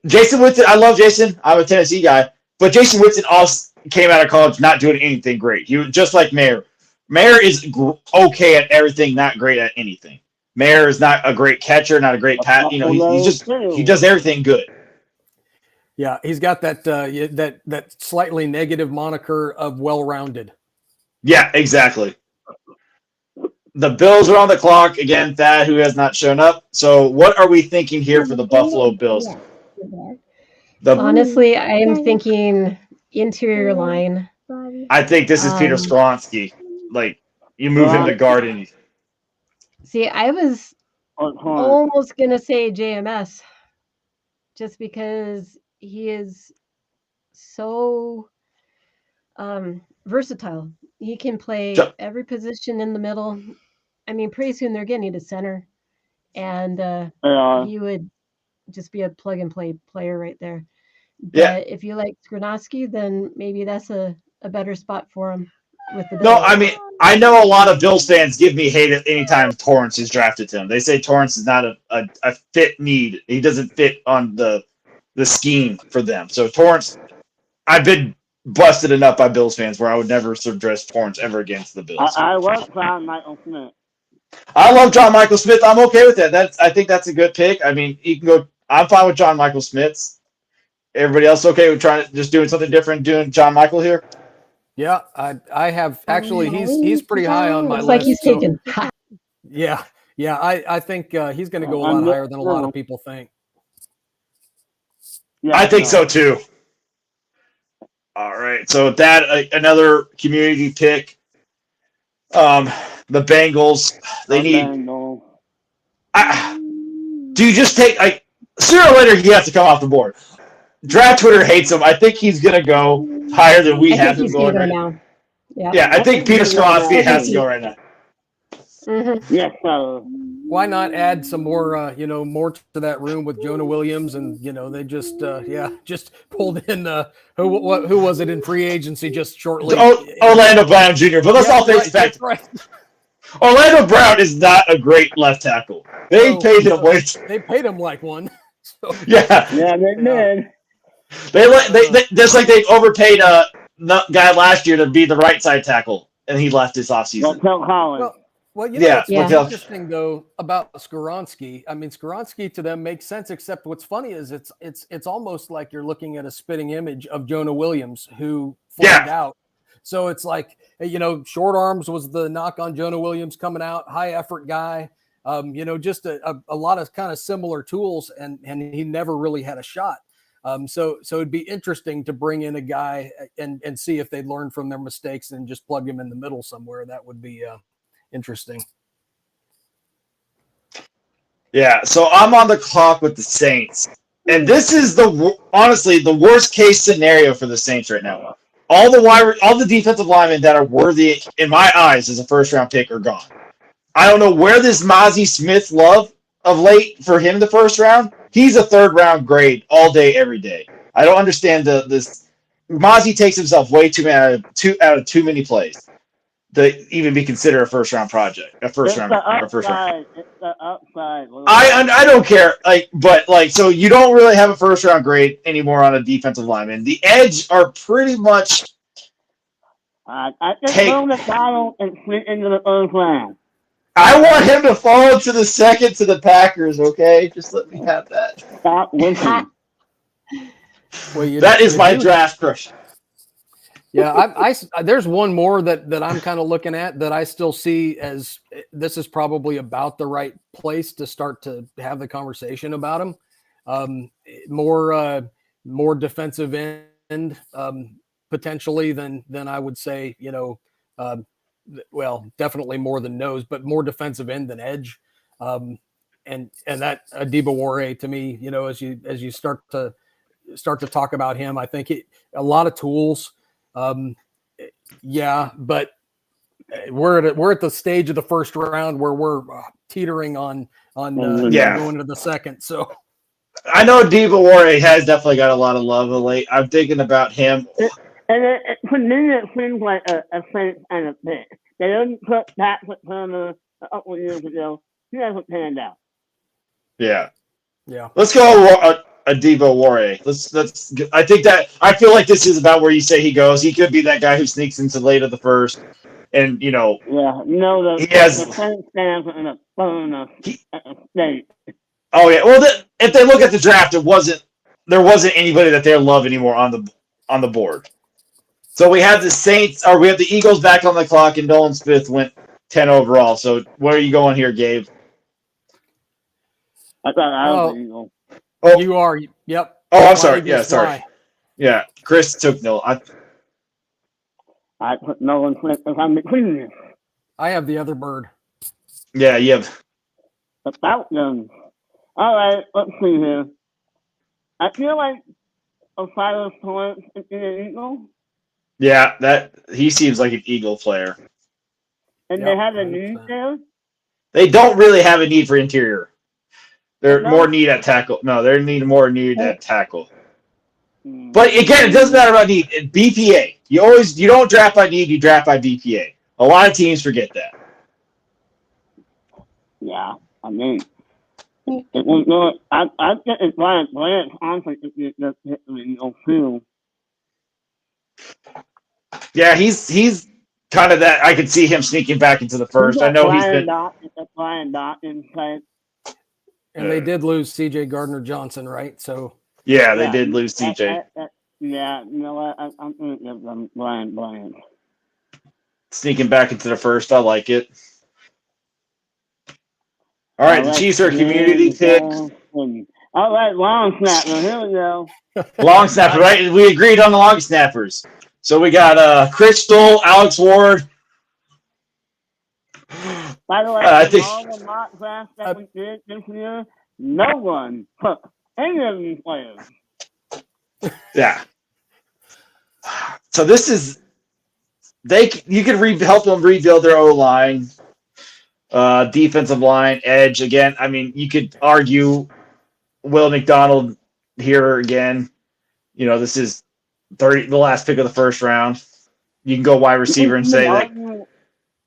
Jason Witten. I love Jason. I'm a Tennessee guy, but Jason Witten also came out of college not doing anything great. He was just like Mayer. Mayer is okay at everything, not great at anything. Mayer is not a great catcher, not a great pat. He does everything good. Yeah, he's got that slightly negative moniker of well-rounded. Yeah, exactly. The Bills are on the clock again. Thad, who has not shown up. So, what are we thinking here for the Buffalo Bills? Honestly, I am thinking interior line. I think this is Peter Skronsky. Like, you move him to guard and. See, I was almost going to say JMS just because he is so versatile. He can play every position in the middle. I mean, pretty soon they're getting to center, and he would just be a plug-and-play player right there. But if you like Skronsky, then maybe that's a better spot for him. With the Bills. No, I mean, I know a lot of Bills fans give me hate at any time Torrance is drafted to him. They say Torrance is not a fit need. He doesn't fit on the scheme for them. So Torrance, I've been busted enough by Bills fans where I would never address Torrance ever against the Bills. I love John Michael Smith. I love John Michael Smith. I'm okay with that. I think that's a good pick. I mean, you can go. I'm fine with John Michael Smith. Everybody else okay with just doing something different, doing John Michael here? Yeah, I have actually. He's pretty high on my list. Like he's taken. Yeah. I think he's going to go a lot higher than a lot of people think. Yeah, I think so too. All right, so that another community pick. The Bengals. They need. Do you just take sooner or later he has to come off the board? Draft Twitter hates him. I think he's going to go higher than we have him going right now. Yeah, I think Peter Skronsky has to go right now. Mm-hmm. Yes, why not add some more, more to that room with Jonah Williams, and they just pulled in who was it in free agency just shortly? Orlando Brown Jr. But let's all face facts. Right. Orlando Brown is not a great left tackle. They paid him They paid him like one. So. Yeah, they did. They just like they overpaid a guy last year to be the right side tackle, and he left this offseason. Well, what's interesting though about Skronsky. I mean, Skronsky to them makes sense. Except what's funny is it's almost like you're looking at a spitting image of Jonah Williams, who flamed out. So it's like short arms was the knock on Jonah Williams coming out, high effort guy. Just a lot of kind of similar tools, and he never really had a shot. So it'd be interesting to bring in a guy and see if they learn from their mistakes and just plug him in the middle somewhere. That would be interesting. Yeah, so I'm on the clock with the Saints. And this is honestly the worst case scenario for the Saints right now. All the defensive linemen that are worthy in my eyes as a first round pick are gone. I don't know where this Mozzie Smith love of late for him the first round. He's a third round grade all day every day. I don't understand this. Mozzie takes himself way too many out of too many plays to even be considered a first round project. It's the upside. I don't care. So you don't really have a first round grade anymore on a defensive lineman. The edge are pretty much. I think Will McDonald and split into the first round. I want him to fall to the second to the Packers. Okay, just let me have that. Stop listening. That is my draft crush. Yeah, I there's one more that I'm kind of looking at that I still see as this is probably about the right place to start to have the conversation about him. More defensive end potentially than I would say, well, definitely more than nose, but more defensive end than edge. And that Adibawore to me, as you start to talk about him, I think a lot of tools. Yeah, but we're at the stage of the first round where we're teetering on going into the second. So I know Adibawore has definitely got a lot of love of late. I'm thinking about him. And for me, it seems like a Saints and a pick. They didn't put Patrick Turner a couple of years ago. He hasn't panned out. Yeah. Yeah. Let's go Adibawore. I feel like this is about where you say he goes. He could be that guy who sneaks into late of the first, and Yeah, the Saints stands in a bonus state. Oh yeah. Well, if they look at the draft, there wasn't anybody that they love anymore on the board. So we have the Saints, or we have the Eagles back on the clock, and Nolan Smith went 10 overall. So where are you going here, Gabe? I thought I was the Eagle. Oh, you are. Yep. Oh, I'm sorry. Yeah, sorry. Yeah, Chris took no. I put Nolan Smith because I'm between this. I have the other bird. Yeah, you have. The Falcons. All right, let's see here. I feel like Osiris Torrance is an Eagle. Yeah, he seems like an Eagle player. And they have a need there? They don't really have a need for interior. They're more need at tackle. No, they need more need at tackle. But again, it doesn't matter about need. BPA. You don't draft by need, you draft by BPA. A lot of teams forget that. Yeah, I mean, I get it Brian Blanche, honestly, if you just hit him in your field. Yeah, he's kind of that. I could see him sneaking back into the first. I know he's been Brian Dawkins type. And they did lose C.J. Gardner-Johnson, right? So yeah, they did lose C.J. Yeah, you know what? I'm going to give them Brian Blanche. Sneaking back into the first, I like it. All right, the Chiefs are community pick. All right, long snapper. Here we go. Long snapper, right? We agreed on the long snappers. So we got Chris Stoll, Alex Ward. By the way, all the mock drafts that we did this year, no one took any of these players. Yeah. So this is you could help them rebuild their O-line, defensive line, edge again. I mean, you could argue Will McDonald here again. This is the last pick of the first round. You can go wide receiver and say that.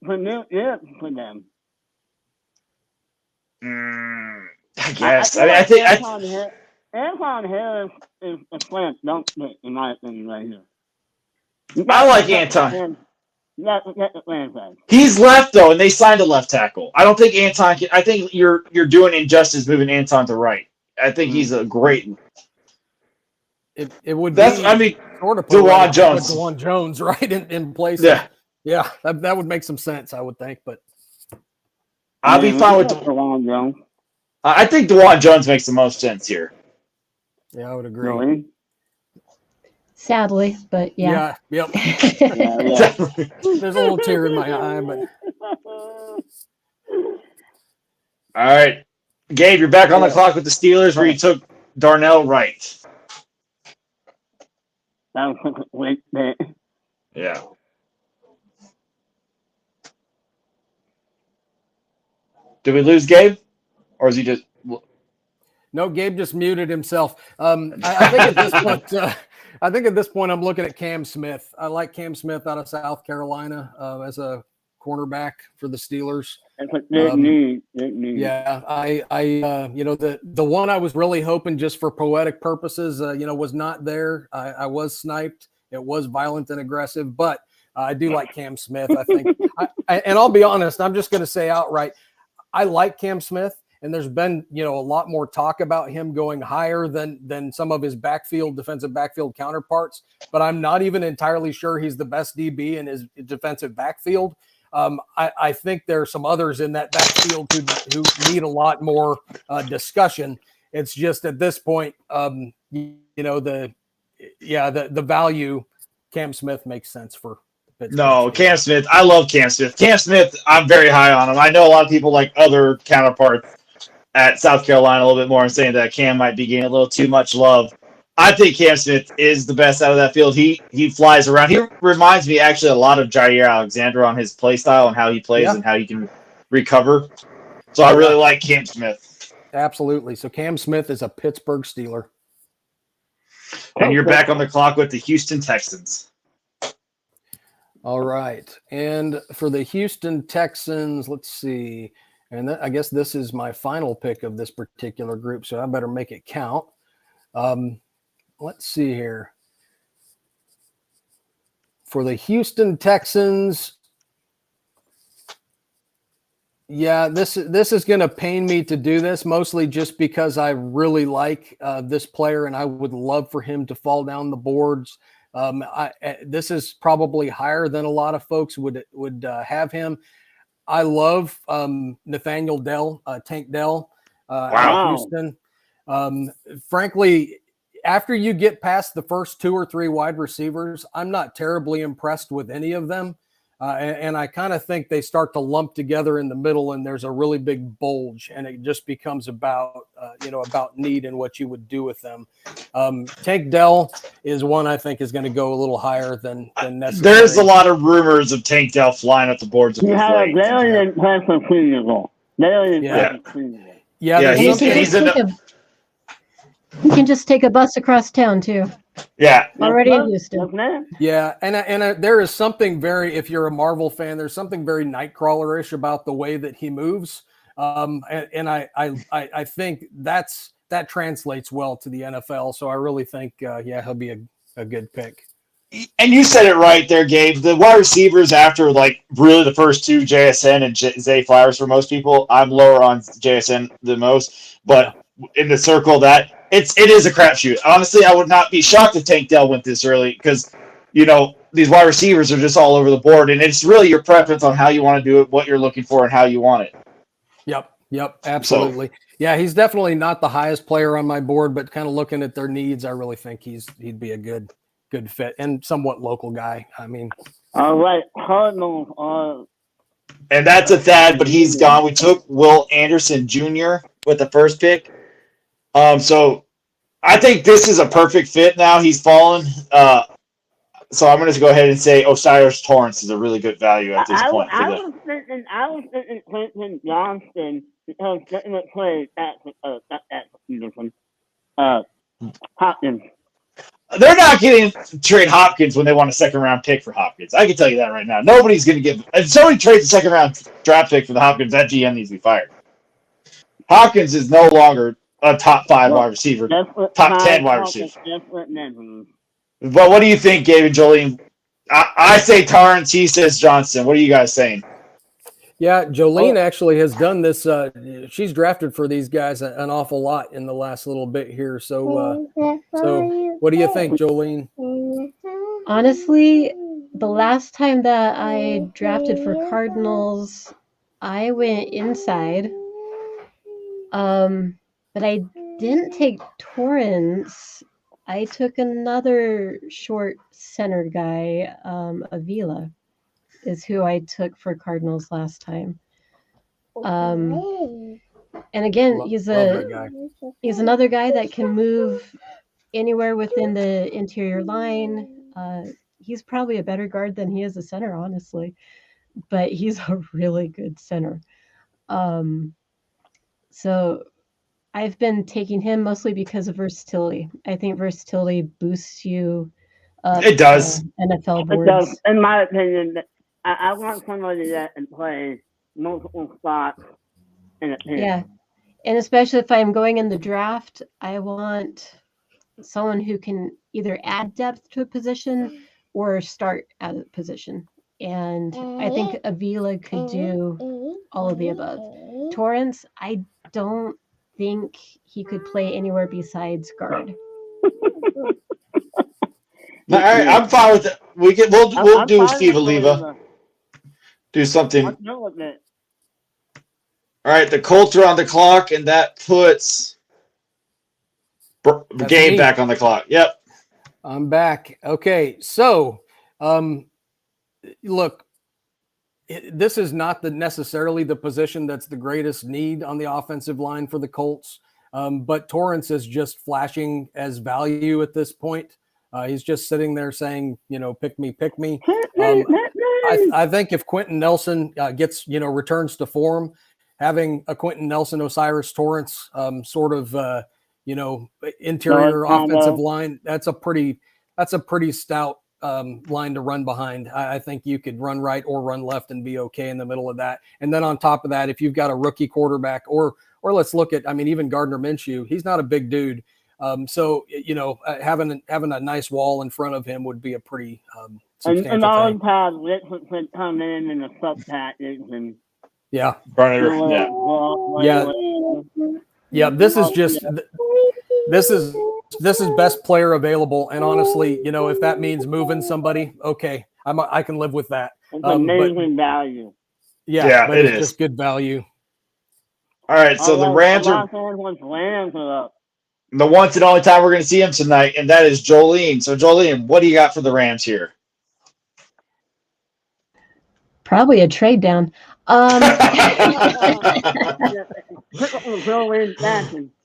For them. I guess. I think Anton Harris is a slant dunk pick, in my opinion, right here. I like Anton. The He's left though, and they signed a left tackle. I don't think Anton can. I think you're doing injustice moving Anton to right. I think he's a great. It would be. I mean, sort of DeJuan Jones. DeJuan Jones, right in place. Yeah. Yeah, that would make some sense, I would think. But I'll be fine with DeJuan Jones. I think DeJuan Jones makes the most sense here. Yeah, I would agree. Really? Sadly, but yeah. Yep. Yeah. There's a little tear in my eye, but All right, Gabe, you're back on the clock with the Steelers, where you took Darnell Wright. That was a great pick. Yeah. Did we lose Gabe, or is he just? no, Gabe just muted himself. I think at this point, I'm looking at Cam Smith. I like Cam Smith out of South Carolina as a cornerback for the Steelers. That's what they need. Yeah, the one I was really hoping just for poetic purposes, was not there. I was sniped. It was violent and aggressive, but I do like Cam Smith. I think, and I'll be honest, I'm just going to say outright, I like Cam Smith. And there's been, a lot more talk about him going higher than some of his defensive backfield counterparts. But I'm not even entirely sure he's the best DB in his defensive backfield. I think there are some others in that backfield who need a lot more discussion. It's just at this point, the value, Cam Smith makes sense for Pittsburgh. No, Cam Smith. I love Cam Smith. Cam Smith, I'm very high on him. I know a lot of people like other counterparts at South Carolina a little bit more and saying that Cam might be getting a little too much love. I think Cam Smith is the best out of that field. He flies around. He reminds me actually a lot of Jair Alexander on his play style and how he plays and how he can recover. So I really like Cam Smith. Absolutely. So Cam Smith is a Pittsburgh Steeler. And you're back on the clock with the Houston Texans. All right. And for the Houston Texans, let's see. And I guess this is my final pick of this particular group, so I better make it count. Let's see here. For the Houston Texans, this is going to pain me to do this, mostly just because I really like this player and I would love for him to fall down the boards. This is probably higher than a lot of folks would have him. I love Nathaniel Dell, Tank Dell, out of Houston. Frankly, after you get past the first 2 or 3 wide receivers, I'm not terribly impressed with any of them. And I kind of think they start to lump together in the middle and there's a really big bulge and it just becomes about need and what you would do with them. Tank Dell is one I think is going to go a little higher than necessary. There's a lot of rumors of Tank Dell flying up the boards. He had a very impressive season. He can just take a bus across town too. Yeah. Already in Houston. Yeah, and there is something very, if you're a Marvel fan, there's something very Nightcrawler-ish about the way that he moves. And I think that translates well to the NFL. So I really think, he'll be a good pick. And you said it right there, Gabe. The wide receivers after really the first 2, JSN and Zay Flowers for most people, I'm lower on JSN the most. But in the circle that it is a crapshoot. Honestly, I would not be shocked if Tank Dell went this early because, these wide receivers are just all over the board. And it's really your preference on how you want to do it, what you're looking for, and how you want it. Yep, absolutely. So, he's definitely not the highest player on my board, but kind of looking at their needs, I really think he'd be a good fit and somewhat local guy. I mean, all right, Cardinals. And that's a Thad, but he's gone. We took Will Anderson Jr. with the first pick. So I think this is a perfect fit now. He's fallen. So I'm going to go ahead and say Osiris Torrance is a really good value at this point. I was thinking Clinton Johnston because Clinton played at Hopkins. They're not getting to trade Hopkins when they want a second-round pick for Hopkins. I can tell you that right now. Nobody's going to get – if somebody trades a second-round draft pick for the Hopkins, that GM needs to be fired. Hopkins is no longer a top 5 wide receiver, top 10 wide receiver. But what do you think, Gabe and Jolene? I say Torrance, he says Johnson. What are you guys saying? Yeah, Jolene actually has done this. She's drafted for these guys an awful lot in the last little bit here. So what do you think, Jolene? Honestly, the last time that I drafted for Cardinals, I went inside. But I didn't take Torrance. I took another short center guy, Avila, is who I took for Cardinals last time. And again, he's another guy that can move anywhere within the interior line. He's probably a better guard than he is a center, honestly, but he's a really good center. So I've been taking him mostly because of versatility. I think versatility boosts you up. It does. NFL boards. It does. In my opinion, I want somebody that can play multiple spots in a team. Yeah. And especially if I'm going in the draft, I want someone who can either add depth to a position or start at a position. And I think Avila could do all of the above. Torrance, I don't think he could play anywhere besides guard. All right, I'm fine with it. We'll do Steve Oliva. Do something. All right, the Colts are on the clock, and that puts Gabe back on the clock. Yep. I'm back. Okay, so look, this is not necessarily the position that's the greatest need on the offensive line for the Colts, but Torrance is just flashing as value at this point. He's just sitting there saying, pick me, pick me. I think if Quentin Nelson gets, returns to form, having a Quentin Nelson, Osiris Torrance sort of, interior offensive line, that's a pretty stout line to run behind. I think you could run right or run left and be okay in the middle of that. And then on top of that, if you've got a rookie quarterback or let's look at, even Gardner Minshew, he's not a big dude. So, having a nice wall in front of him would be a pretty substantial and all thing. time, would come in a sub package and yeah. This is best player available, and honestly, if that means moving somebody, okay, I can live with that. It's amazing value. Yeah, but it's just good value. All right, so the Rams are up. The once and only time we're going to see him tonight, and that is Jolene. So, Jolene, what do you got for the Rams here? Probably a trade down.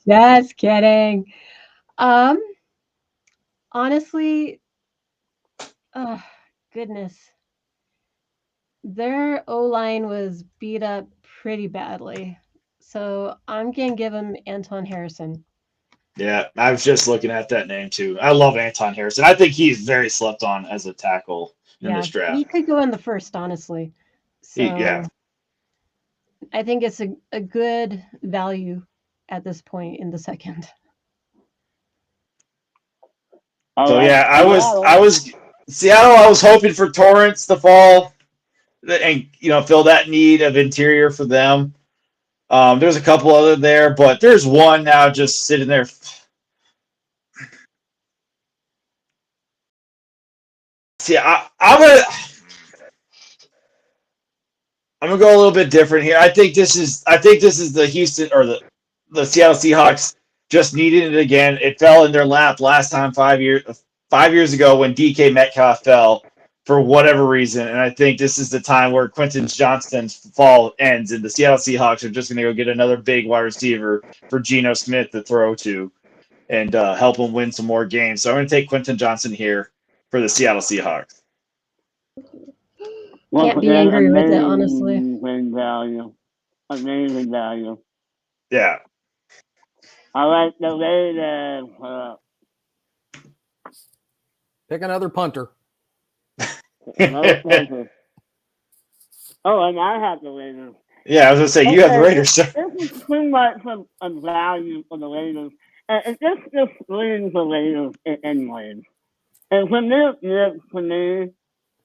Just kidding. Honestly, goodness. Their O-line was beat up pretty badly. So I'm going to give him Anton Harrison. Yeah, I was just looking at that name too. I love Anton Harrison. I think he's very slept on as a tackle in this draft. He could go in the first, honestly. So I think it's a good value at this point in the second. So I was Seattle. I was hoping for Torrance to fall and fill that need of interior for them. There's a couple other there, but there's one now just sitting there. See, I'm gonna go a little bit different here. I think this is the Houston or the Seattle Seahawks just needed it again. It fell in their lap last time 5 years ago when DK Metcalf fell for whatever reason, and I think this is the time where Quentin Johnston's fall ends, and the Seattle Seahawks are just going to go get another big wide receiver for Geno Smith to throw to and help him win some more games. So I'm going to take Quentin Johnston here for the Seattle Seahawks. Can't be angry with it, honestly. Amazing value. Yeah. I like the Raiders. Pick another punter. Another punter. Oh, and I have the Raiders. Yeah, I was going to say, you have the Raiders. This is too much of a value for the Raiders. And this just leaves the Raiders in ways. And for me,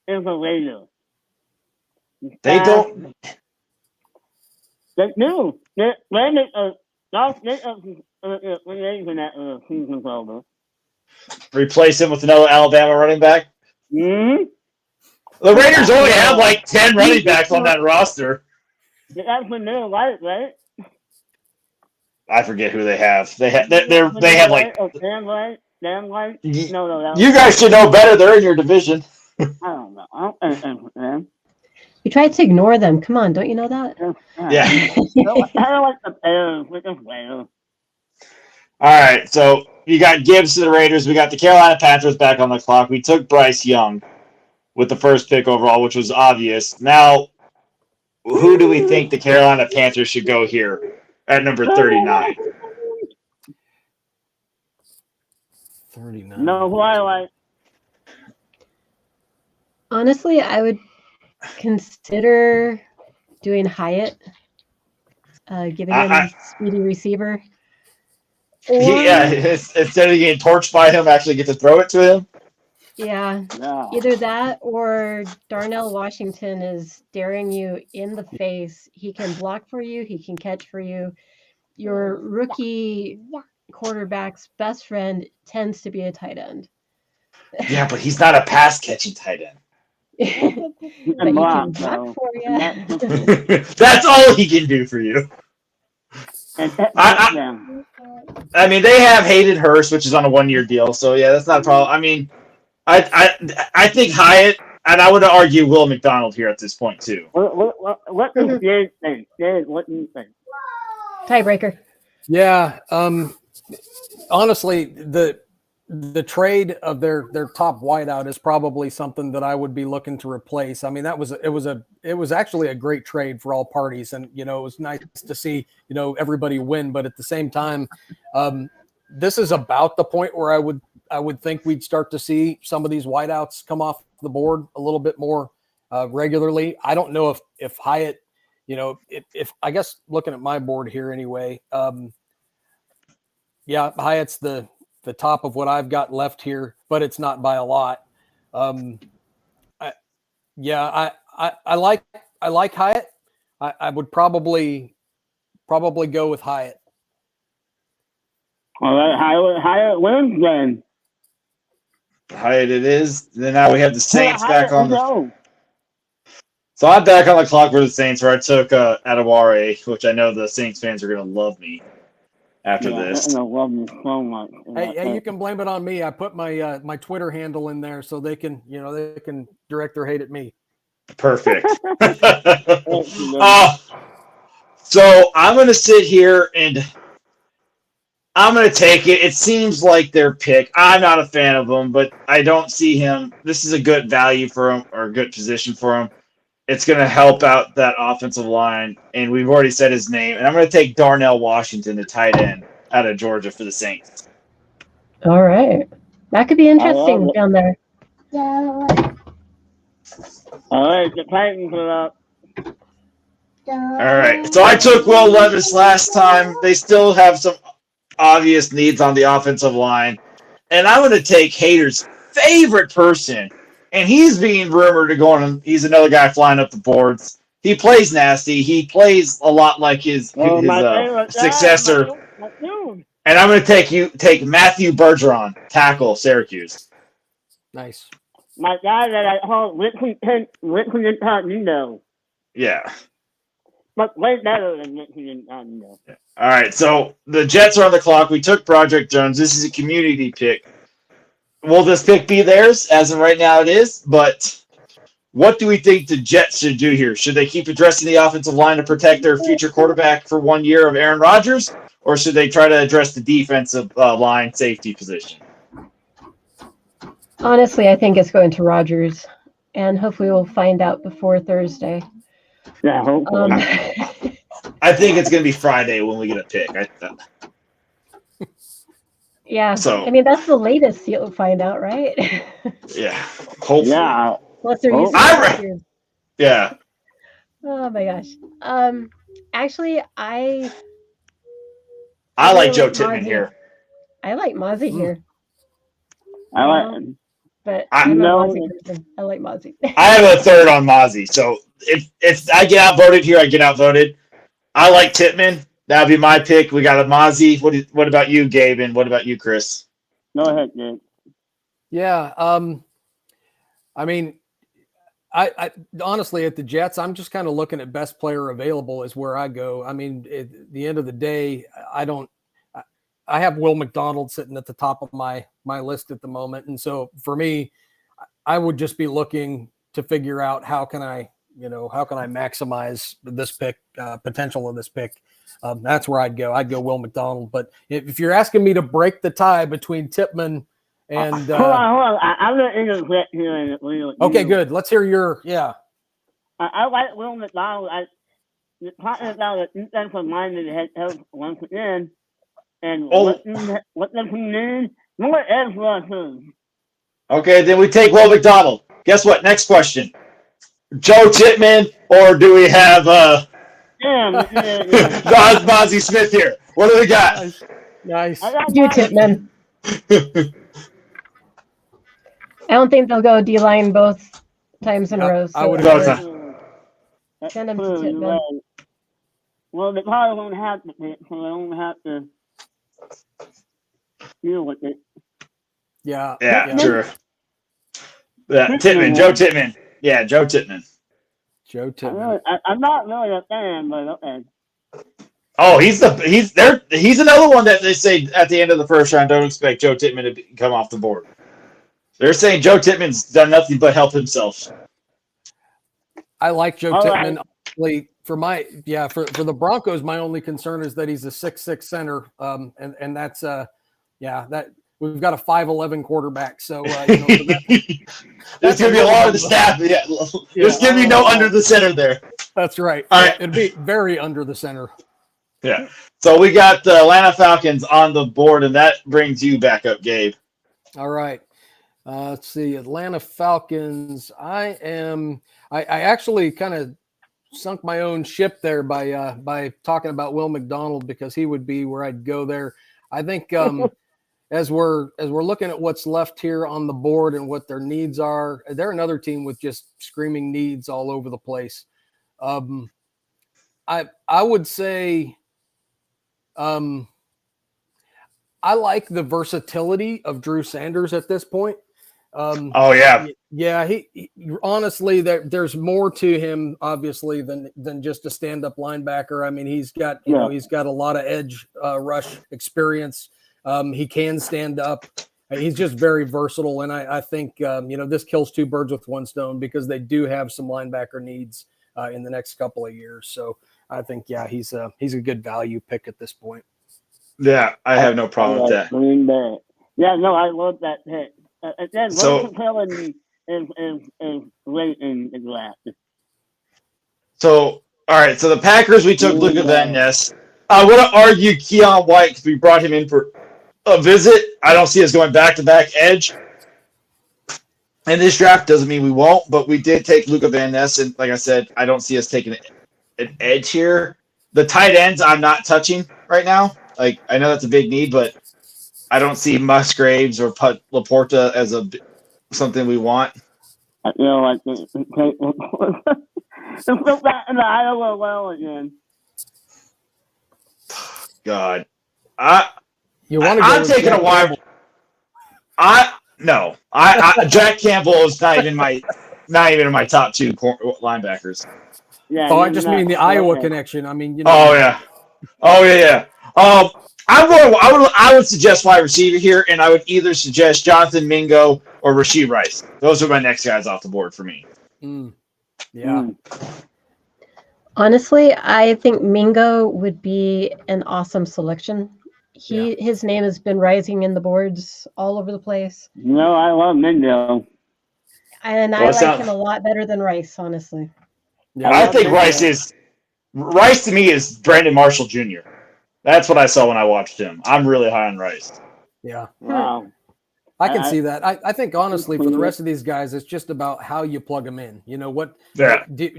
is the Raiders. They don't. They do. They that season's over. Replace him with another Alabama running back? Mm-hmm. The Raiders only have like 10 running backs on that roster. That's when they're right? I forget who they have. They have like. Damn right. No, you guys should know better. They're in your division. I don't know. I don't know. You tried to ignore them. Come on, don't you know that? Yeah. I don't like the Bears. We're just Bears. All right, so you got Gibbs to the Raiders. We got the Carolina Panthers back on the clock. We took Bryce Young with the first pick overall, which was obvious. Now, who do we think the Carolina Panthers should go here at number 39? 39. No, who I like. Honestly, I would consider doing Hyatt, giving him a speedy receiver. Or, instead of getting torched by him, actually get to throw it to him. Yeah, No. either that or Darnell Washington is staring you in the face. He can block for you. He can catch for you. Your rookie quarterback's best friend tends to be a tight end. Yeah, but he's not a pass-catching tight end. But he can block for you. That's all he can do for you. I mean, they have Hayden Hurst, which is on a 1-year deal, so yeah, that's not a problem. I mean, I think Hyatt, and I would argue Will McDonald here at this point too. What do you think? What do you think? Tiebreaker. Yeah. Honestly, the trade of their top wideout is probably something that I would be looking to replace. I mean, it was actually a great trade for all parties, and it was nice to see everybody win. But at the same time, this is about the point where I would think we'd start to see some of these wideouts come off the board a little bit more regularly. I don't know if Hyatt, if I guess looking at my board here anyway, yeah, Hyatt's the top of what I've got left here, but it's not by a lot. I like Hyatt. I would probably go with Hyatt. All right, Hyatt wins then. Hyatt it is. Then now we have the Saints back on the. So I'm back on the clock for the Saints, where I took Adewale, which I know the Saints fans are going to love me after this. They're gonna love me so much. Hey, you can blame it on me. I put my my Twitter handle in there so they can direct their hate at me. Perfect. So I'm going to sit here and I'm going to take it. It seems like their pick. I'm not a fan of him, but I don't see him. This is a good value for him or a good position for him. It's going to help out that offensive line, and we've already said his name. And I'm going to take Darnell Washington, the tight end out of Georgia for the Saints. All right. That could be interesting down there. All right, the Titans are up. All right. So I took Will Levis last time. They still have some obvious needs on the offensive line. And I'm going to take Hater's favorite person. And he's being rumored to go on. He's another guy flying up the boards. He plays nasty. He plays a lot like his successor. And I'm going to take Matthew Bergeron, tackle Syracuse. Nice. My guy that I call Richmond Incognito. Yeah. But way better than Richmond Incognito. All right, so the Jets are on the clock. We took Project Jones. This is a community pick. Will this pick be theirs? As of right now, it is. But what do we think the Jets should do here? Should they keep addressing the offensive line to protect their future quarterback for 1 year of Aaron Rodgers? Or should they try to address the defensive line safety position? Honestly, I think it's going to Rodgers. And hopefully we'll find out before Thursday. Yeah, hopefully. I think it's going to be Friday when we get a pick. Yeah. So, I mean, that's the latest you'll find out, right? Yeah. Hopefully. Yeah. Unless they're using Yeah. Oh my gosh. Actually, I like Joe Tippmann here. I like Mozzie here. I like him. But I'm not a Mozzie person. I like Mozzie. I have a third on Mozzie. So if I get outvoted here, I get outvoted. I like Tippmann. That would be my pick. We got a Mozzie. What about you, Gabe? And what about you, Chris? Go ahead, Gabe. Yeah. I mean, I honestly, at the Jets, I'm just kind of looking at best player available is where I go. I mean, at the end of the day, I have Will McDonald sitting at the top of my list at the moment. And so for me, I would just be looking to figure out how can I maximize this pick, potential of this pick. That's where I'd go. I'd go Will McDonald. But if you're asking me to break the tie between Tippmann and hold on. I'm going to interject here. Okay, good. Let's hear your I like Will McDonald. Talking about the defensive lineman head coach once again, and what does he need? More edge rushers. Okay, then we take Will McDonald. Guess what? Next question. Joe Tippmann, or do we have Mozzie Smith here? What do we got? Nice. Do Tippmann. I don't think they'll go D-line both times in a row. So I would send them to Tippmann. Well, they probably won't have to pick, so they don't have to deal with it. Yeah, true. Tippmann, Joe Tippmann. Yeah, Joe Tippmann. Joe Tippmann. I'm not really a fan, but okay. Oh, he's another one that they say at the end of the first round, don't expect Joe Tippmann to come off the board. They're saying Joe Tippmann's done nothing but help himself. I like Joe Tippmann. Right. For the Broncos, my only concern is that he's a 6'6" center, and that's that we've got a 5'11" quarterback. So that's gonna be a lot of the staff. Yeah, there's gonna be no under the center there. That's right. All right, it'd be very under the center. Yeah. So we got the Atlanta Falcons on the board, and that brings you back up, Gabe. All right. Let's see, Atlanta Falcons. I actually kind of sunk my own ship there by talking about Will McDonald, because he would be where I'd go there. I think as we're looking at what's left here on the board and what their needs are, they're another team with just screaming needs all over the place. I would say I like the versatility of Drew Sanders at this point. He honestly, there's more to him obviously than just a stand-up linebacker. I mean, he's got he's got a lot of edge rush experience. He can stand up. He's just very versatile, and I think this kills two birds with one stone, because they do have some linebacker needs in the next couple of years. So I think he's a good value pick at this point. Yeah, I have no problem with that. Yeah, no, I love that pick. Again, versatility is great in the draft. So, all right. So the Packers, we took Luka Van Ness. I want to argue Keon White, because we brought him in for a visit. I don't see us going back-to-back edge. And this draft doesn't mean we won't, but we did take Luka Van Ness, and like I said, I don't see us taking an edge here. The tight ends, I'm not touching right now. Like, I know that's a big need, but I don't see Musgraves or Laporta as something we want. I feel like let's go back to the Iowa well again. God, I'm taking a wide. Jack Campbell is not even in my top two linebackers. Yeah. I just mean the Iowa connection. I mean, Oh yeah. I would suggest wide receiver here, and I would either suggest Jonathan Mingo or Rashee Rice. Those are my next guys off the board for me. Honestly, I think Mingo would be an awesome selection. His name has been rising in the boards all over the place. No, I love Mingo. And I like him a lot better than Rice, honestly. Yeah, I think Rice to me is Brandon Marshall Jr. That's what I saw when I watched him. I'm really high on Rice. Yeah. Wow. I can see that. I think honestly, for the rest of these guys, it's just about how you plug them in. Do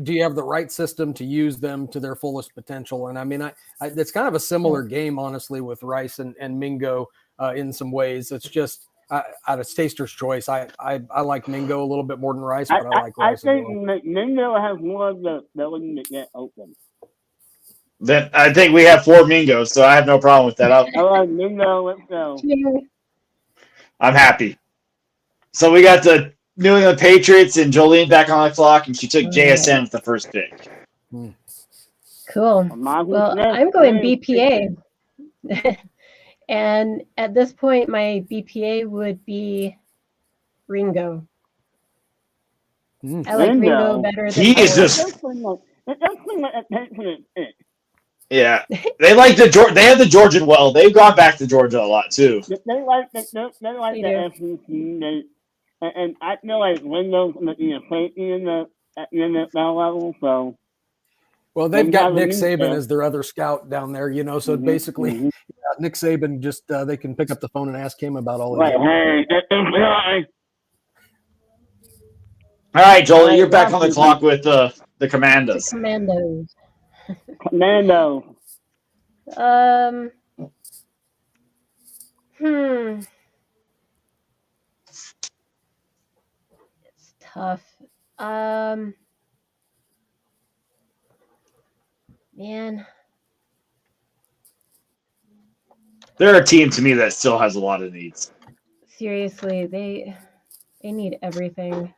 you have the right system to use them to their fullest potential? And I mean, it's kind of a similar game, honestly, with Rice and Mingo in some ways. It's just out of taster's choice. I like Mingo a little bit more than Rice, but I like Rice. I think Mingo has more of the ability to get open. Then I think we have 4 Mingos, so I have no problem with that. I like Mingo. Let's go. I'm happy. So we got the New England Patriots and Jolene back on the clock, and she took JSN with the first pick. Cool. Well, I'm going BPA. And at this point, my BPA would be Ringo. I like Ringo better than he is just. Yeah, they like they have the Georgian well. They've gone back to Georgia a lot too. They like the SEC. And I feel like Ringo's going to be a safety at the NFL level. So, well, they've got Nick Saban as their other scout down there, you know. So basically, Nick Saban just they can pick up the phone and ask him about all of that. All right, Jolie, you're back on the clock with the Commandos. The Commandos. Commando. It's tough. Man. They're a team to me that still has a lot of needs. Seriously, they need everything.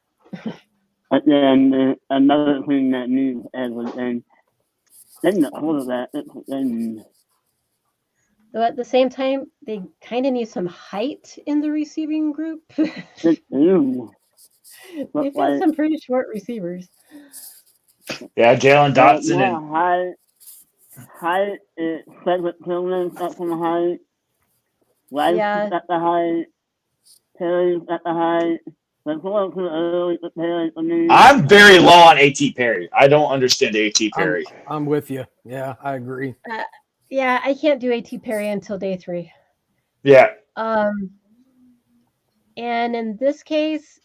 And another thing that needs everything. Then all of that. Though at the same time, they kind of need some height in the receiving group. They've got some pretty short receivers. Yeah, Jalen Dotson. Height is Cedric Tillman's at some height. Rice is at the height. Perry's at the height. I'm very low on A.T. Perry. I don't understand A.T. Perry. I'm with you. Yeah, I agree. Yeah, I can't do A.T. Perry until day 3. Yeah. And in this case,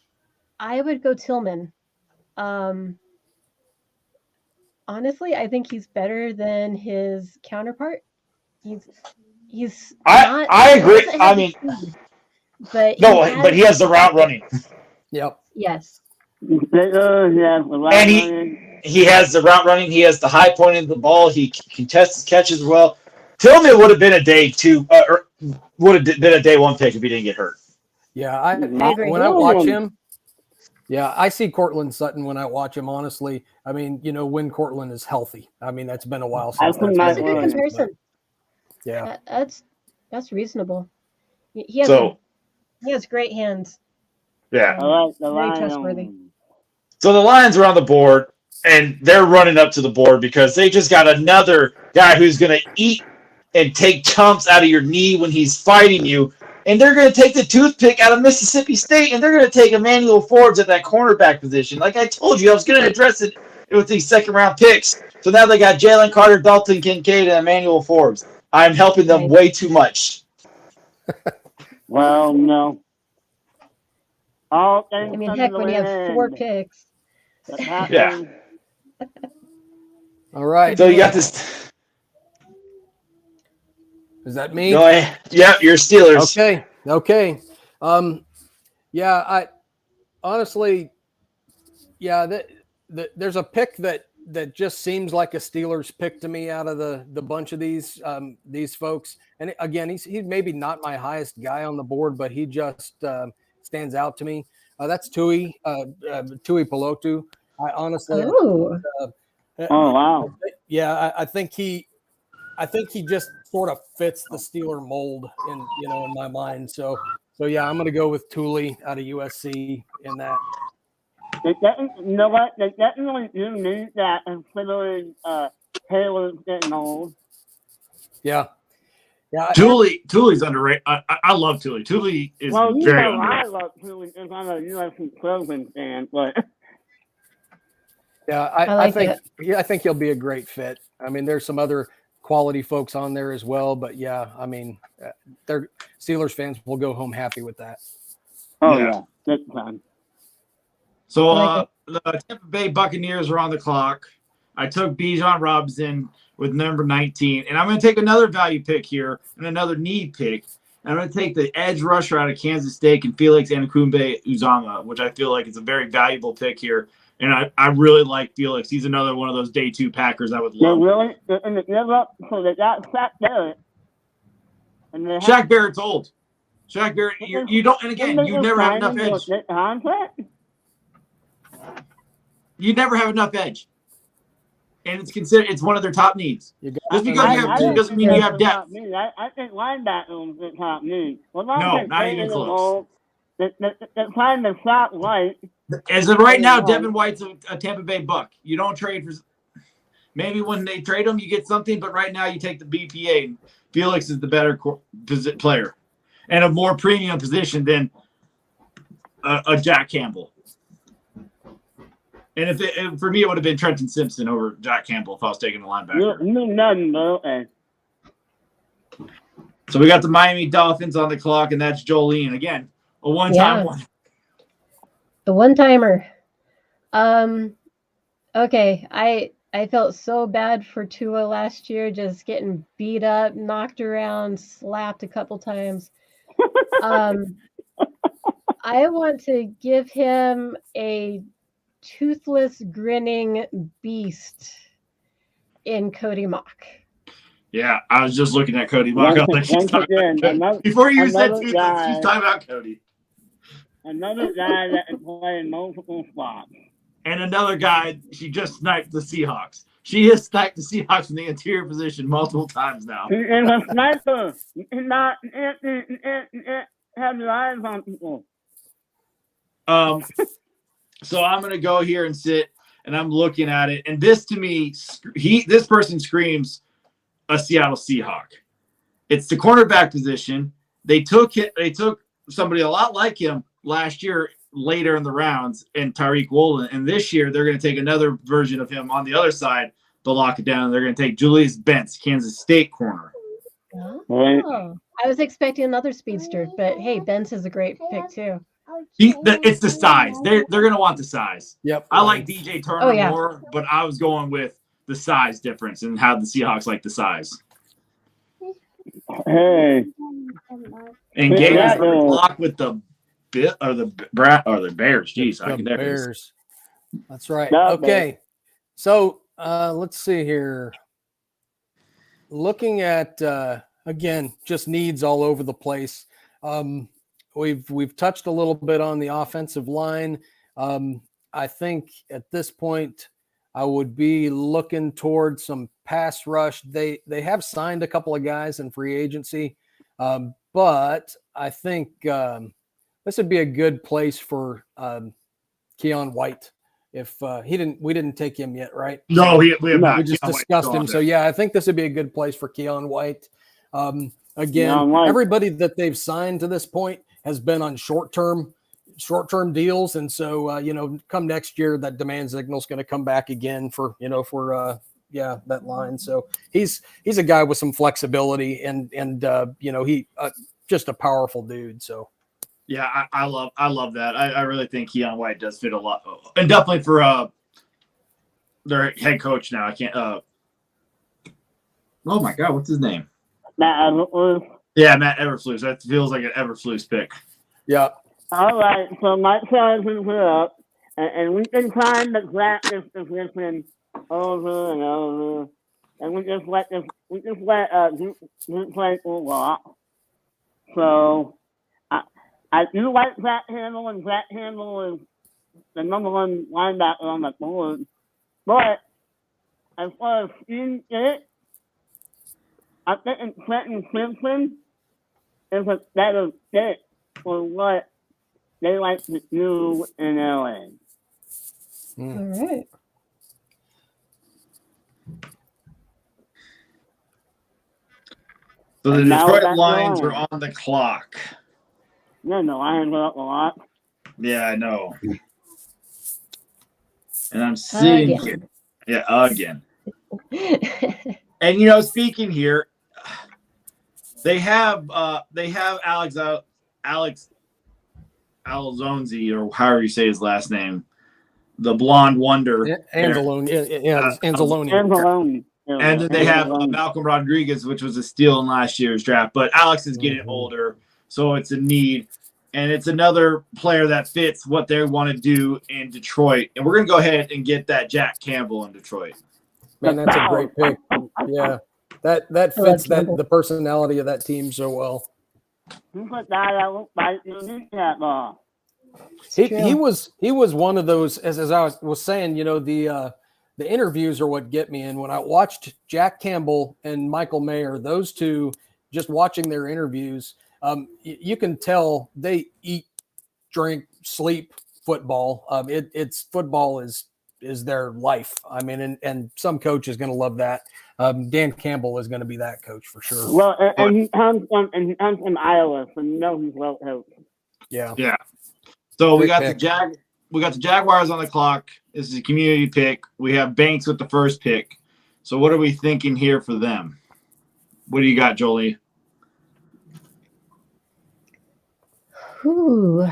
I would go Tillman. Honestly, I think he's better than his counterpart. I agree. I mean, but he has the route running. Yep. Yes. And he has the route running. He has the high point of the ball. He contests catches well. Tillman would have been a day 2, or would have been a day 1 pick if he didn't get hurt. Yeah, I agree. When I watch him, I see Cortland Sutton when I watch him. Honestly, I mean, you know, when Cortland is healthy. I mean, that's been a while since. That's a good comparison. Yeah, that's reasonable. He has great hands. Yeah, very trustworthy. So the Lions are on the board, and they're running up to the board because they just got another guy who's going to eat and take chumps out of your knee when he's fighting you. And they're going to take the toothpick out of Mississippi State, and they're going to take Emmanuel Forbes at that cornerback position. Like I told you, I was going to address it with these second-round picks. So now they got Jalen Carter, Dalton Kincaid, and Emmanuel Forbes. I'm helping them way too much. Well, no. I mean, heck, when you have 4 picks. Yeah. All right. So you got this. Is that me? No, yeah, you're Steelers. Okay. Yeah, I honestly, there's a pick that just seems like a Steelers pick to me out of the bunch of these folks. And again, he's maybe not my highest guy on the board, but he just stands out to me. That's Tui Pelotu. I honestly, oh wow, yeah, I think he just sort of fits the Steeler mold in my mind. So yeah, I'm going to go with Thule out of USC in that. You know what? They definitely do need that, considering Taylor's getting old. Yeah. Thule's underrated. I love Thule. Thule is very underrated. I love Thule because I'm a USC Trojan fan, but yeah, I think he'll be a great fit. I mean, there's some other quality folks on there as well, but yeah, I mean, they're Steelers fans will go home happy with that. Oh yeah, that's fine. So the Tampa Bay Buccaneers are on the clock. I took Bijan Robinson with number 19, and I'm going to take another value pick here and another need pick. And I'm going to take the edge rusher out of Kansas State and Felix Anquimbe-Uzama, which I feel like is a very valuable pick here. And I really like Felix. He's another one of those day 2 Packers I would love. So they got Shaq Barrett. Shaq Barrett's old. Shaq Barrett, you don't, and again, you never have enough edge. you never have enough edge. And it's one of their top needs. Just because you have two doesn't mean you have depth. I think linebacker is the top need. Well, no, not even close. They're trying to stop White. As of right now, Devin White's a Tampa Bay Buck. You don't trade for. Maybe when they trade him, you get something, but right now you take the BPA. Felix is the better player and a more premium position than a Jack Campbell. And for me, it would have been Trenton Simpson over Jack Campbell if I was taking the linebacker. Nothing, bro. So we got the Miami Dolphins on the clock, and that's Jolene again, a one-time one. The one-timer. Okay, I felt so bad for Tua last year, just getting beat up, knocked around, slapped a couple times. I want to give him a toothless, grinning beast in Cody Mock. Yeah, I was just looking at Cody Mock. Before you said toothless, she's talking about Cody. Another guy that can play in multiple spots. And another guy, she just sniped the Seahawks. She has sniped the Seahawks from the interior position multiple times now. She's a sniper. You cannot have your eyes on people. So I'm going to go here and sit, and I'm looking at it. And this, to me, this person screams a Seattle Seahawk. It's the cornerback position. They took somebody a lot like him last year later in the rounds and Tariq Woolen. And this year they're going to take another version of him on the other side to lock it down. They're going to take Julius Bentz, Kansas State corner. Oh, I was expecting another speedster, but hey, Bentz is a great pick too. It's the size. They're going to want the size. Yep. I like DJ Turner more, but I was going with the size difference and how the Seahawks like the size. Hey. And Gabe is going to block with the Bears. Jeez, I can never. Bears. That's right. Okay. So let's see here. Looking at again, just needs all over the place. We've touched a little bit on the offensive line. I think at this point I would be looking towards some pass rush. They have signed a couple of guys in free agency, but I think this would be a good place for Keon White. If we didn't take him yet, right? No, we have not. We just discussed him. So yeah, I think this would be a good place for Keon White. Again, everybody that they've signed to this point has been on short-term deals. And so, come next year, that demand signal is going to come back again for that line. So he's a guy with some flexibility and he just a powerful dude. So. Yeah, I love that. I really think Keon White does fit a lot. And definitely for their head coach now. I can't oh my God, what's his name? Matt Everflus. Yeah, Matt Everflus. That feels like an Everflus pick. Yeah. All right, so Mike Sargent put up, and we've been trying to grab this position over and over, and we just let Duke play a lot. So I do like Zach Handle, and Zach Handle is the number one linebacker on the board. But as far as seeing it, I think Trenton Simpson is a better fit for what they like to do in LA. All right. So the Detroit Lions are on the clock. No, the Lions are up a lot. Yeah, I know. And I'm sitting here. Yeah, again. And speaking here, they have Alex Alzonzi, or however you say his last name, the blonde wonder. Anzalone. Yeah, Anzalone. And then they have Malcolm Rodriguez, which was a steal in last year's draft. But Alex is getting older, so it's a need. And it's another player that fits what they want to do in Detroit. And we're going to go ahead and get that Jack Campbell in Detroit. Man, that's a great pick. Yeah, that fits the personality of that team so well. Who's that guy that looks like you need that ball? He was one of those, as I was saying, the interviews are what get me. And when I watched Jack Campbell and Michael Mayer, those two, just watching their interviews, you can tell they eat, drink, sleep football. It's football is their life. I mean, and some coach is going to love that. Dan Campbell is going to be that coach for sure. Well, and he comes from Iowa, so he's well coached. Yeah. Yeah. So we got pick. the Jaguars on the clock. This is a community pick. We have Banks with the first pick. So what are we thinking here for them? What do you got, Jolie? Ooh.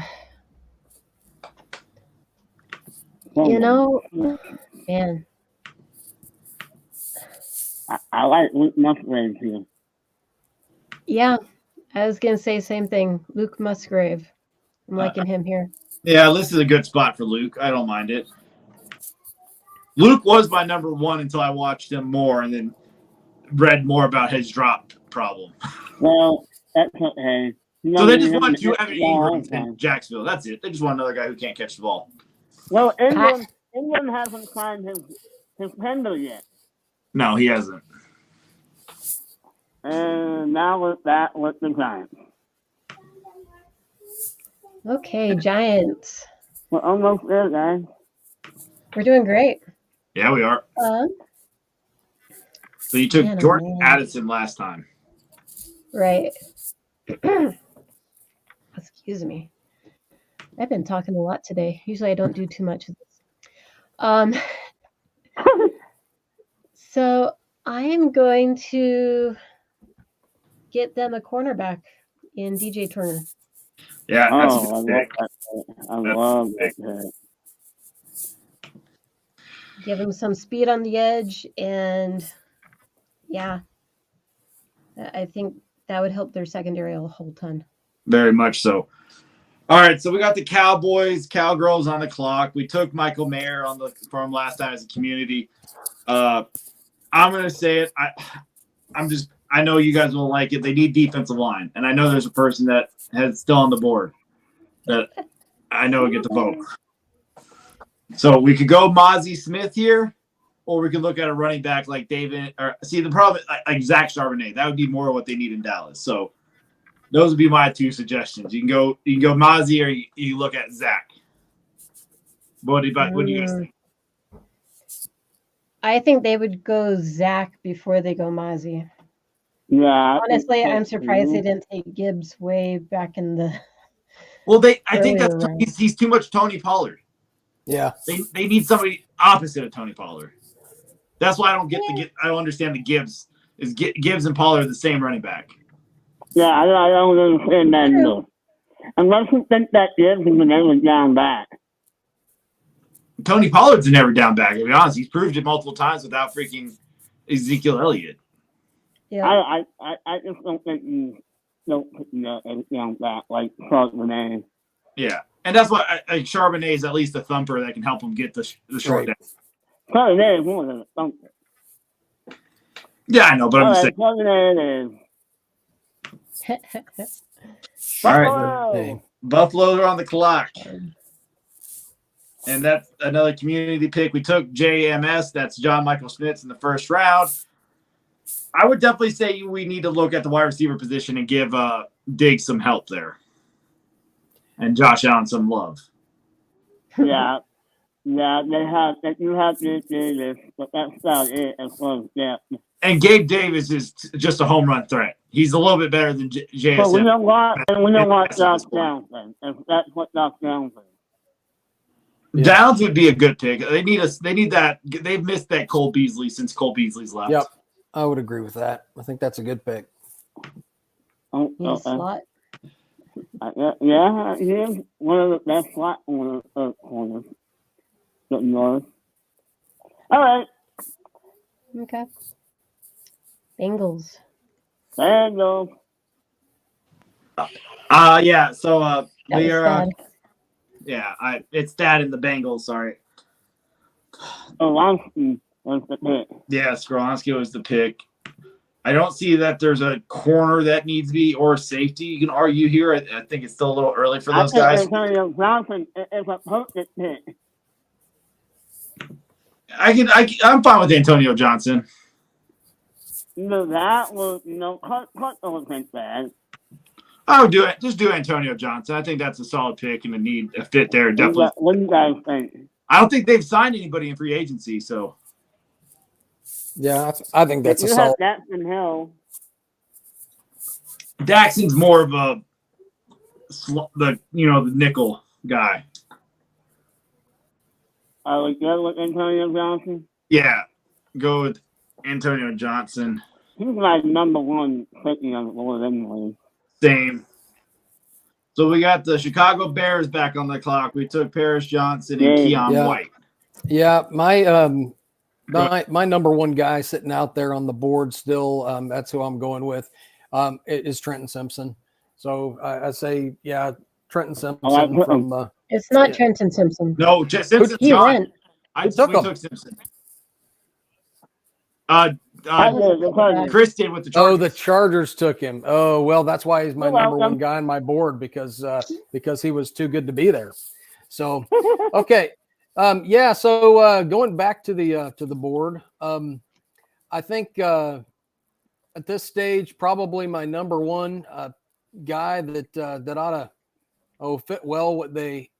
Man. I like Luke Musgrave here. Yeah, I was going to say same thing. Luke Musgrave. I'm liking him here. Yeah, this is a good spot for Luke. I don't mind it. Luke was my number one until I watched him more and then read more about his drop problem. Well, that's okay. So they just want two Evan Ingrams in Jacksonville. That's it. They just want another guy who can't catch the ball. Well, England hasn't signed his tender yet. No, he hasn't. And now with the Giants. Okay, Giants. We're almost there, guys. We're doing great. Yeah, we are. So you took Jordan Addison last time. Right. Excuse me. I've been talking a lot today. Usually I don't do too much of this. So I am going to get them a cornerback in DJ Turner. Yeah, I love that. Give him some speed on the edge, and yeah, I think that would help their secondary a whole ton. Very much so. All right, so we got the Cowboys, Cowgirls on the clock. We took Michael Mayer from last time as a community. I'm gonna say it. I know you guys will like it. They need defensive line, and I know there's a person that has still on the board that I know will get the vote. So we could go Mozzie Smith here, or we could look at a running back like David. Or see the problem like Zach Charbonnet. That would be more of what they need in Dallas. So those would be my two suggestions. You can go Mozzie, or you look at Zach. What do you guys think? I think they would go Zach before they go Mozzie. Yeah. Honestly, I'm surprised they didn't take Gibbs way back in the. Well, I think he's too much Tony Pollard. Yeah. They need somebody opposite of Tony Pollard. That's why I don't understand the Gibbs. Gibbs and Pollard are the same running back. Yeah, I don't understand that either. Unless you think that Gibbs is never down back. Tony Pollard's never down back, to be honest. He's proved it multiple times without freaking Ezekiel Elliott. Yeah. I just don't think you don't put down back like Charbonnet. Yeah. And that's why Charbonnet is at least a thumper that can help him get the short down. Charbonnet is more than a thumper. Yeah, I know, but I'm just saying. Charbonnet is. All right. Buffaloes are on the clock. And that's another community pick. We took JMS. That's John Michael Schmitz in the first round. I would definitely say we need to look at the wide receiver position and give Diggs some help there. And Josh Allen some love. Yeah. Yeah, you have to do this, but that's about it as far as depth. And Gabe Davis is just a home run threat. He's a little bit better than JSN. But we don't want Josh Downs. If that's what Josh Downs is. Yeah. Downs would be a good pick. They need that. They've missed that Cole Beasley since Cole Beasley's left. Yep, I would agree with that. I think that's a good pick. Slot. Yeah, he is one of the best slot corners. All right. Okay. Bengals. Yeah. So we are. Dad. It's Dad and the Bengals. Sorry. Orlowski was the pick. Yeah, Skoronski was the pick. I don't see that there's a corner that needs to be or safety. You can argue here. I think it's still a little early for those guys. Antonio Johnson is a perfect pick. I'm fine with Antonio Johnson. No, that was Cut wasn't bad. I would do it. Just do Antonio Johnson. I think that's a solid pick and a fit there. Definitely. What do you guys think? I don't think they've signed anybody in free agency, so. Yeah, I think that's a solid. Daxton Hill. Daxton's more of the nickel guy. I would go with Antonio Johnson. Yeah, go with Antonio Johnson. He's my number one picking on the board anyway. Same. So we got the Chicago Bears back on the clock. We took Paris Johnson and Keon White. Yeah, my number one guy sitting out there on the board still, that's who I'm going with, is Trenton Simpson. So I say, yeah, Trenton Simpson from it's not Trenton Simpson. No, Simpson's he gone. went. We took Simpson. Chris did with the Chargers. Oh, the Chargers took him. Oh, well, that's why he's my number one guy on my board because he was too good to be there. So, okay. So going back to the board, I think at this stage, probably my number one guy that ought to fit well what they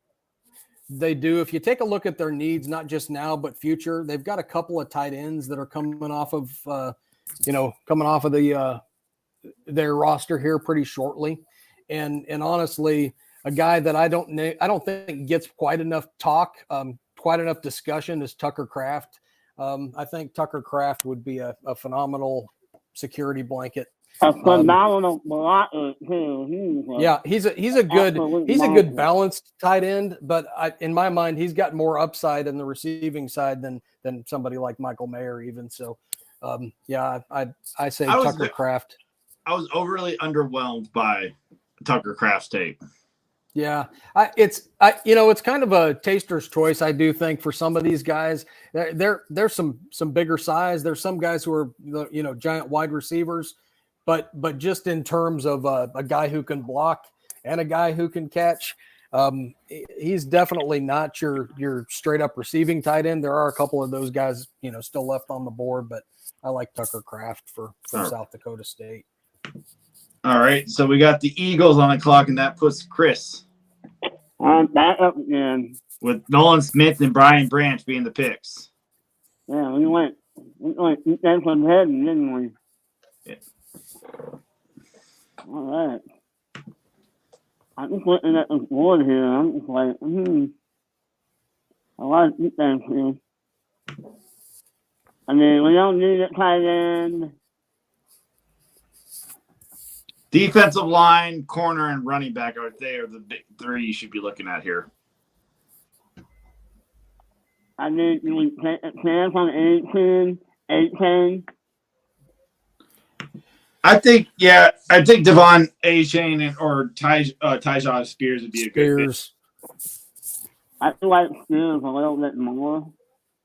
do. If you take a look at their needs, not just now but future, they've got a couple of tight ends that are coming off of their roster here pretty shortly, and honestly, a guy that I don't think gets quite enough talk, quite enough discussion is Tucker Kraft. I think Tucker Kraft would be a phenomenal security blanket. A phenomenal blocker too. He's a good balanced tight end, but in my mind, he's got more upside in the receiving side than somebody like Michael Mayer even. So, I say Tucker Kraft. I was overly underwhelmed by Tucker Kraft's tape. Yeah, it's kind of a taster's choice. I do think for some of these guys, there's some bigger size. There's some guys who are giant wide receivers. But just in terms of a guy who can block and a guy who can catch, he's definitely not your straight up receiving tight end. There are a couple of those guys, still left on the board, but I like Tucker Kraft for South Dakota State. All right, so we got the Eagles on the clock, and that puts Chris. Back up again. With Nolan Smith and Brian Branch being the picks. Yeah, we went that's one head, didn't we? Yeah. All right. I'm just looking at the board here. I'm just like, I like defense here. I mean, we don't need a tight end. Defensive line, corner, and running back are the big three you should be looking at here. I mean, we take a chance on 18. I think Devon Achane or Tyjae Spears would be a good fit. I feel like Spears a little bit more.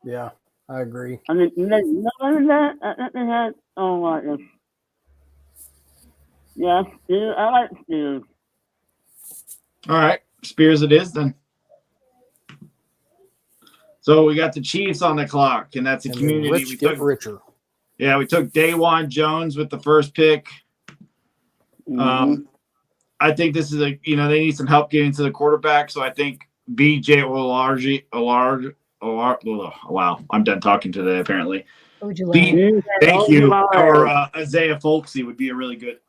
Yeah, I agree. I mean, they had like this. Yeah, Spears. I like Spears. All right, Spears it is then. So we got the Chiefs on the clock, and that's a community. We took richer. Yeah, we took Dawan Jones with the first pick. I think this is they need some help getting to the quarterback. So I think BJ wow, I'm done talking today apparently. Would you like? Thank you. Or Isaiah Folksy would be a really good.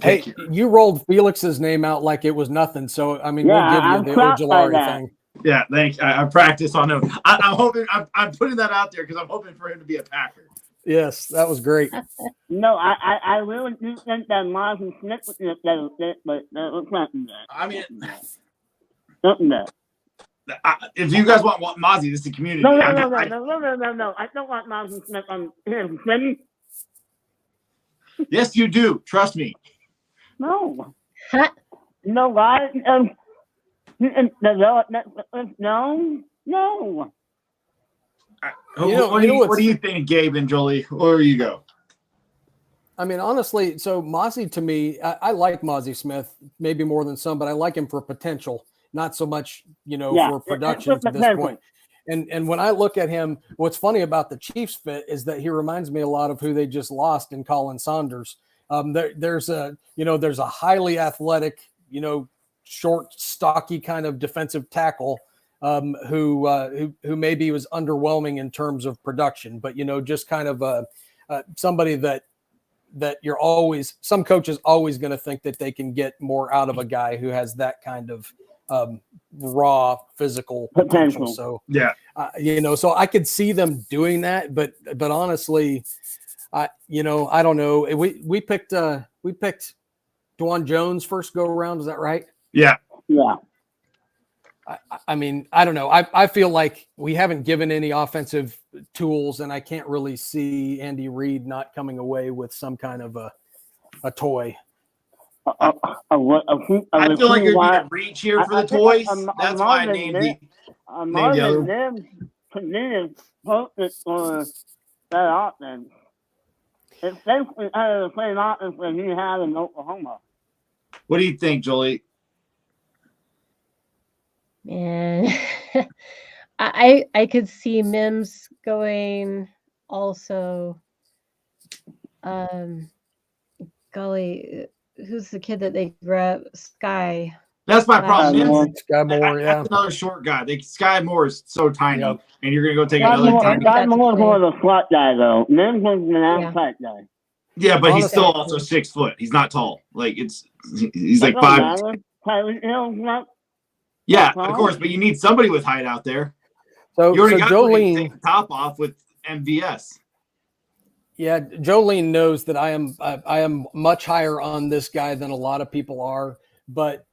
Hey, you rolled Felix's name out like it was nothing. So I mean, we'll give you the Ojulari thing. Yeah, thanks. I practiced on him. I'm hoping. I'm putting that out there because I'm hoping for him to be a Packer. Yes, that was great. No, I really do think that Marvin Smith was a better fit, but it's not that. I mean, nothing that. If you guys want Mozzie, this is the community. No. I don't want Marvin Smith on him. Ready? Yes, you do. Trust me. No. No, why? No. What do you think, Gabe and Jolie? Where you go? I mean, honestly, so Mozzie to me, I like Mozzie Smith maybe more than some, but I like him for potential, not so much, for production to this point. And when I look at him, what's funny about the Chiefs fit is that he reminds me a lot of who they just lost in Colin Saunders. There's a highly athletic, short, stocky kind of defensive tackle who maybe was underwhelming in terms of production, but just kind of somebody that you're always, some coaches always going to think that they can get more out of a guy who has that kind of raw physical potential. So yeah, so I could see them doing that, but honestly, I don't know. We picked Dwan Jones first go around. Is that right? Yeah. I mean, I don't know. I feel like we haven't given any offensive tools, and I can't really see Andy Reid not coming away with some kind of a toy. I feel like you're going to reach here for the toys. That's why I named the focus on that offense. It's basically the same offense that he had in Oklahoma. What do you think, Jolie? And I could see Mims going also. Golly, who's the kid that they grab? Sky. That's my problem. Sky Moore, yeah. That's another short guy. Sky Moore is so tiny, and you're going to go take another tiny. Sky Moore's more of a slot guy, though. Mims is an outside guy. Yeah, but he's still also 6 foot. He's not tall. Like he's like 5. Yeah, of course, but you need somebody with height out there. So you already got Jolene to take the top off with MVS. Yeah, Jolene knows that I am much higher on this guy than a lot of people are, but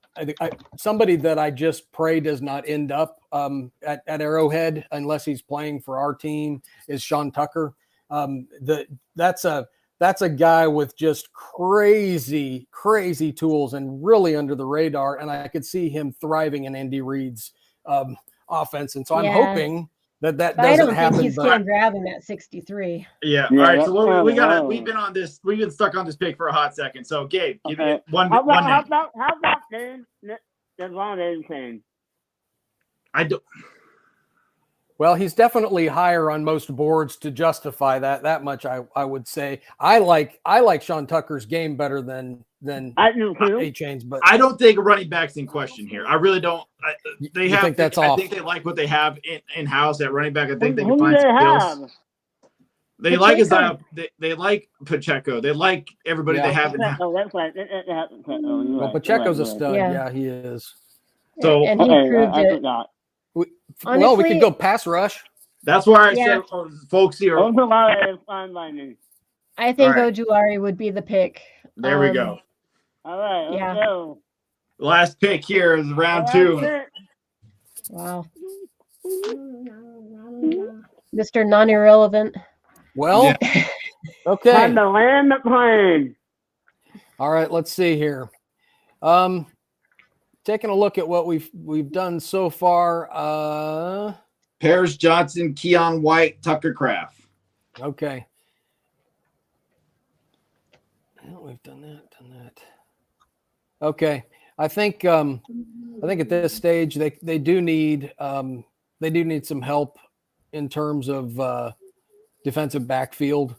somebody that I just pray does not end up at Arrowhead unless he's playing for our team is Sean Tucker. That's a guy with just crazy tools and really under the radar, and I could see him thriving in Andy Reid's offense. And so I'm hoping that doesn't happen. I don't think he's going to grab him at 63. Yeah. All right. So we've been on this. We've been stuck on this pick for a hot second. So Gabe, give me one. How about Devon Edison? I don't. Well, he's definitely higher on most boards to justify that much. I would say I like Sean Tucker's game better than A-Chain's, but I don't think a running back's in question here. I really don't. I think they like what they have in house at running back. I think they can find some skills. They like Isaiah. They like Pacheco. They like everybody they have in house. Well, Pacheco's a stud. Yeah, he is. So and he proved it. Honestly, we could go pass rush. That's why I said, folks here. I think Ojulari would be the pick. There we go. All right, let's go. Last pick here is round 2. Wow. Mr. Non-irrelevant. Well, okay. Time to land the plane. All right, let's see here. Taking a look at what we've done so far. Paris Johnson, Keon White, Tucker Kraft. Okay. Well, we've done that. Okay. I think at this stage they do need some help in terms of defensive backfield.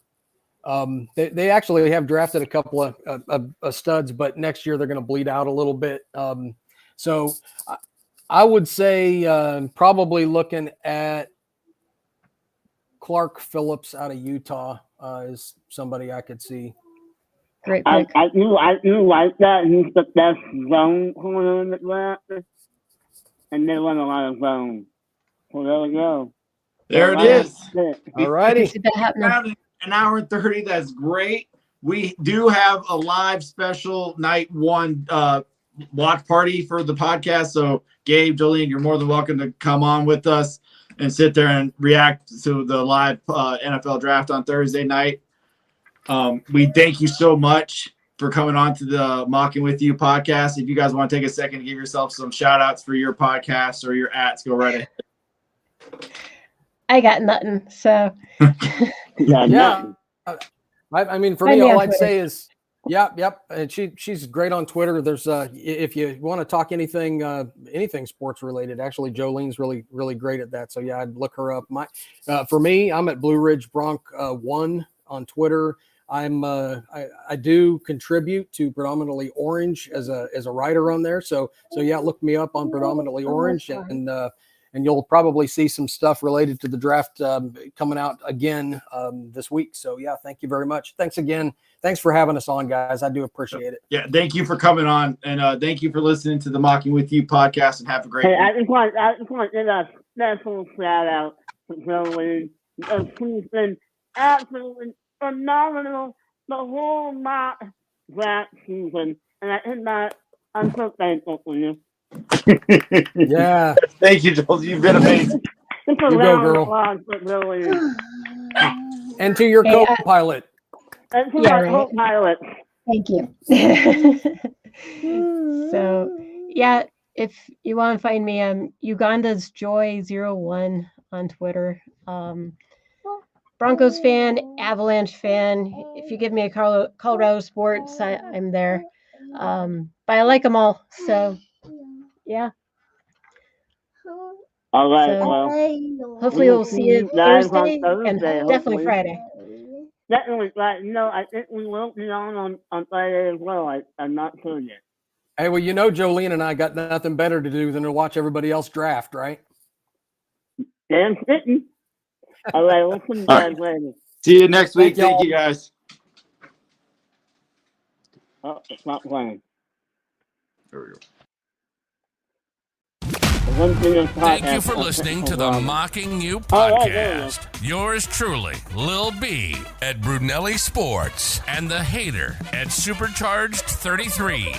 They actually have drafted a couple of studs, but next year they're going to bleed out a little bit. So I would say probably looking at Clark Phillips out of Utah is somebody I could see. Great pick. I do like that. He's the best zone corner in the draft, and they run a lot of zone. So there we go. There it is. All righty. An hour and 30. That's great. We do have a live special night 1 watch party for the podcast. So Gabe, Jolene, you're more than welcome to come on with us and sit there and react to the live NFL draft on Thursday night. We thank you so much for coming on to the Mocking With You podcast. If you guys want to take a second to give yourself some shout outs for your podcast or your ats, go right ahead. I got nothing. So yeah. I mean, for Find me, me all on I'd Twitter. say is, yep. And she's great on Twitter. There's if you want to talk anything sports related, actually Jolene's really great at that. So yeah, I'd look her up. For me, I'm at Blue Ridge Bronc 1 on Twitter. I do contribute to Predominantly Orange as a writer on there. So yeah, look me up on Predominantly Orange, and you'll probably see some stuff related to the draft coming out again this week. So yeah, thank you very much. Thanks again. Thanks for having us on, guys. I do appreciate it. Yeah, thank you for coming on, and thank you for listening to the Mocking With You podcast. And have a great Hey, week. I just want to give a special shout out to Joey. She's been absolutely phenomenal the whole mock draft season, and I think that I'm so thankful for you. Yeah. Thank you, Joel. You've been amazing. Just a You go, round of girl. applause for Joey. And to your Hey, co-pilot. And to Yeah, my right. co-pilot. Thank you. So, yeah, if you want to find me, I'm Uganda's Joy01 on Twitter. Broncos fan, Avalanche fan. If you give me a Colorado sports, I'm there. But I like them all. So, yeah. All right, So, well, hopefully we'll see you guys on Thursday and Thursday, definitely hopefully. Friday. Definitely, right. No, I think we will be on Friday as well. I'm not sure yet. Hey, well, Jolene and I got nothing better to do than to watch everybody else draft, right? Damn sitting. All right, we'll see you guys later. See you next week. Thank y'all. Thank you, guys. Oh, it's not playing. There we go. Thank you for listening to the Mocking You podcast. Yours truly, Lil B at Brunelli Sports and the Hater at Supercharged 33.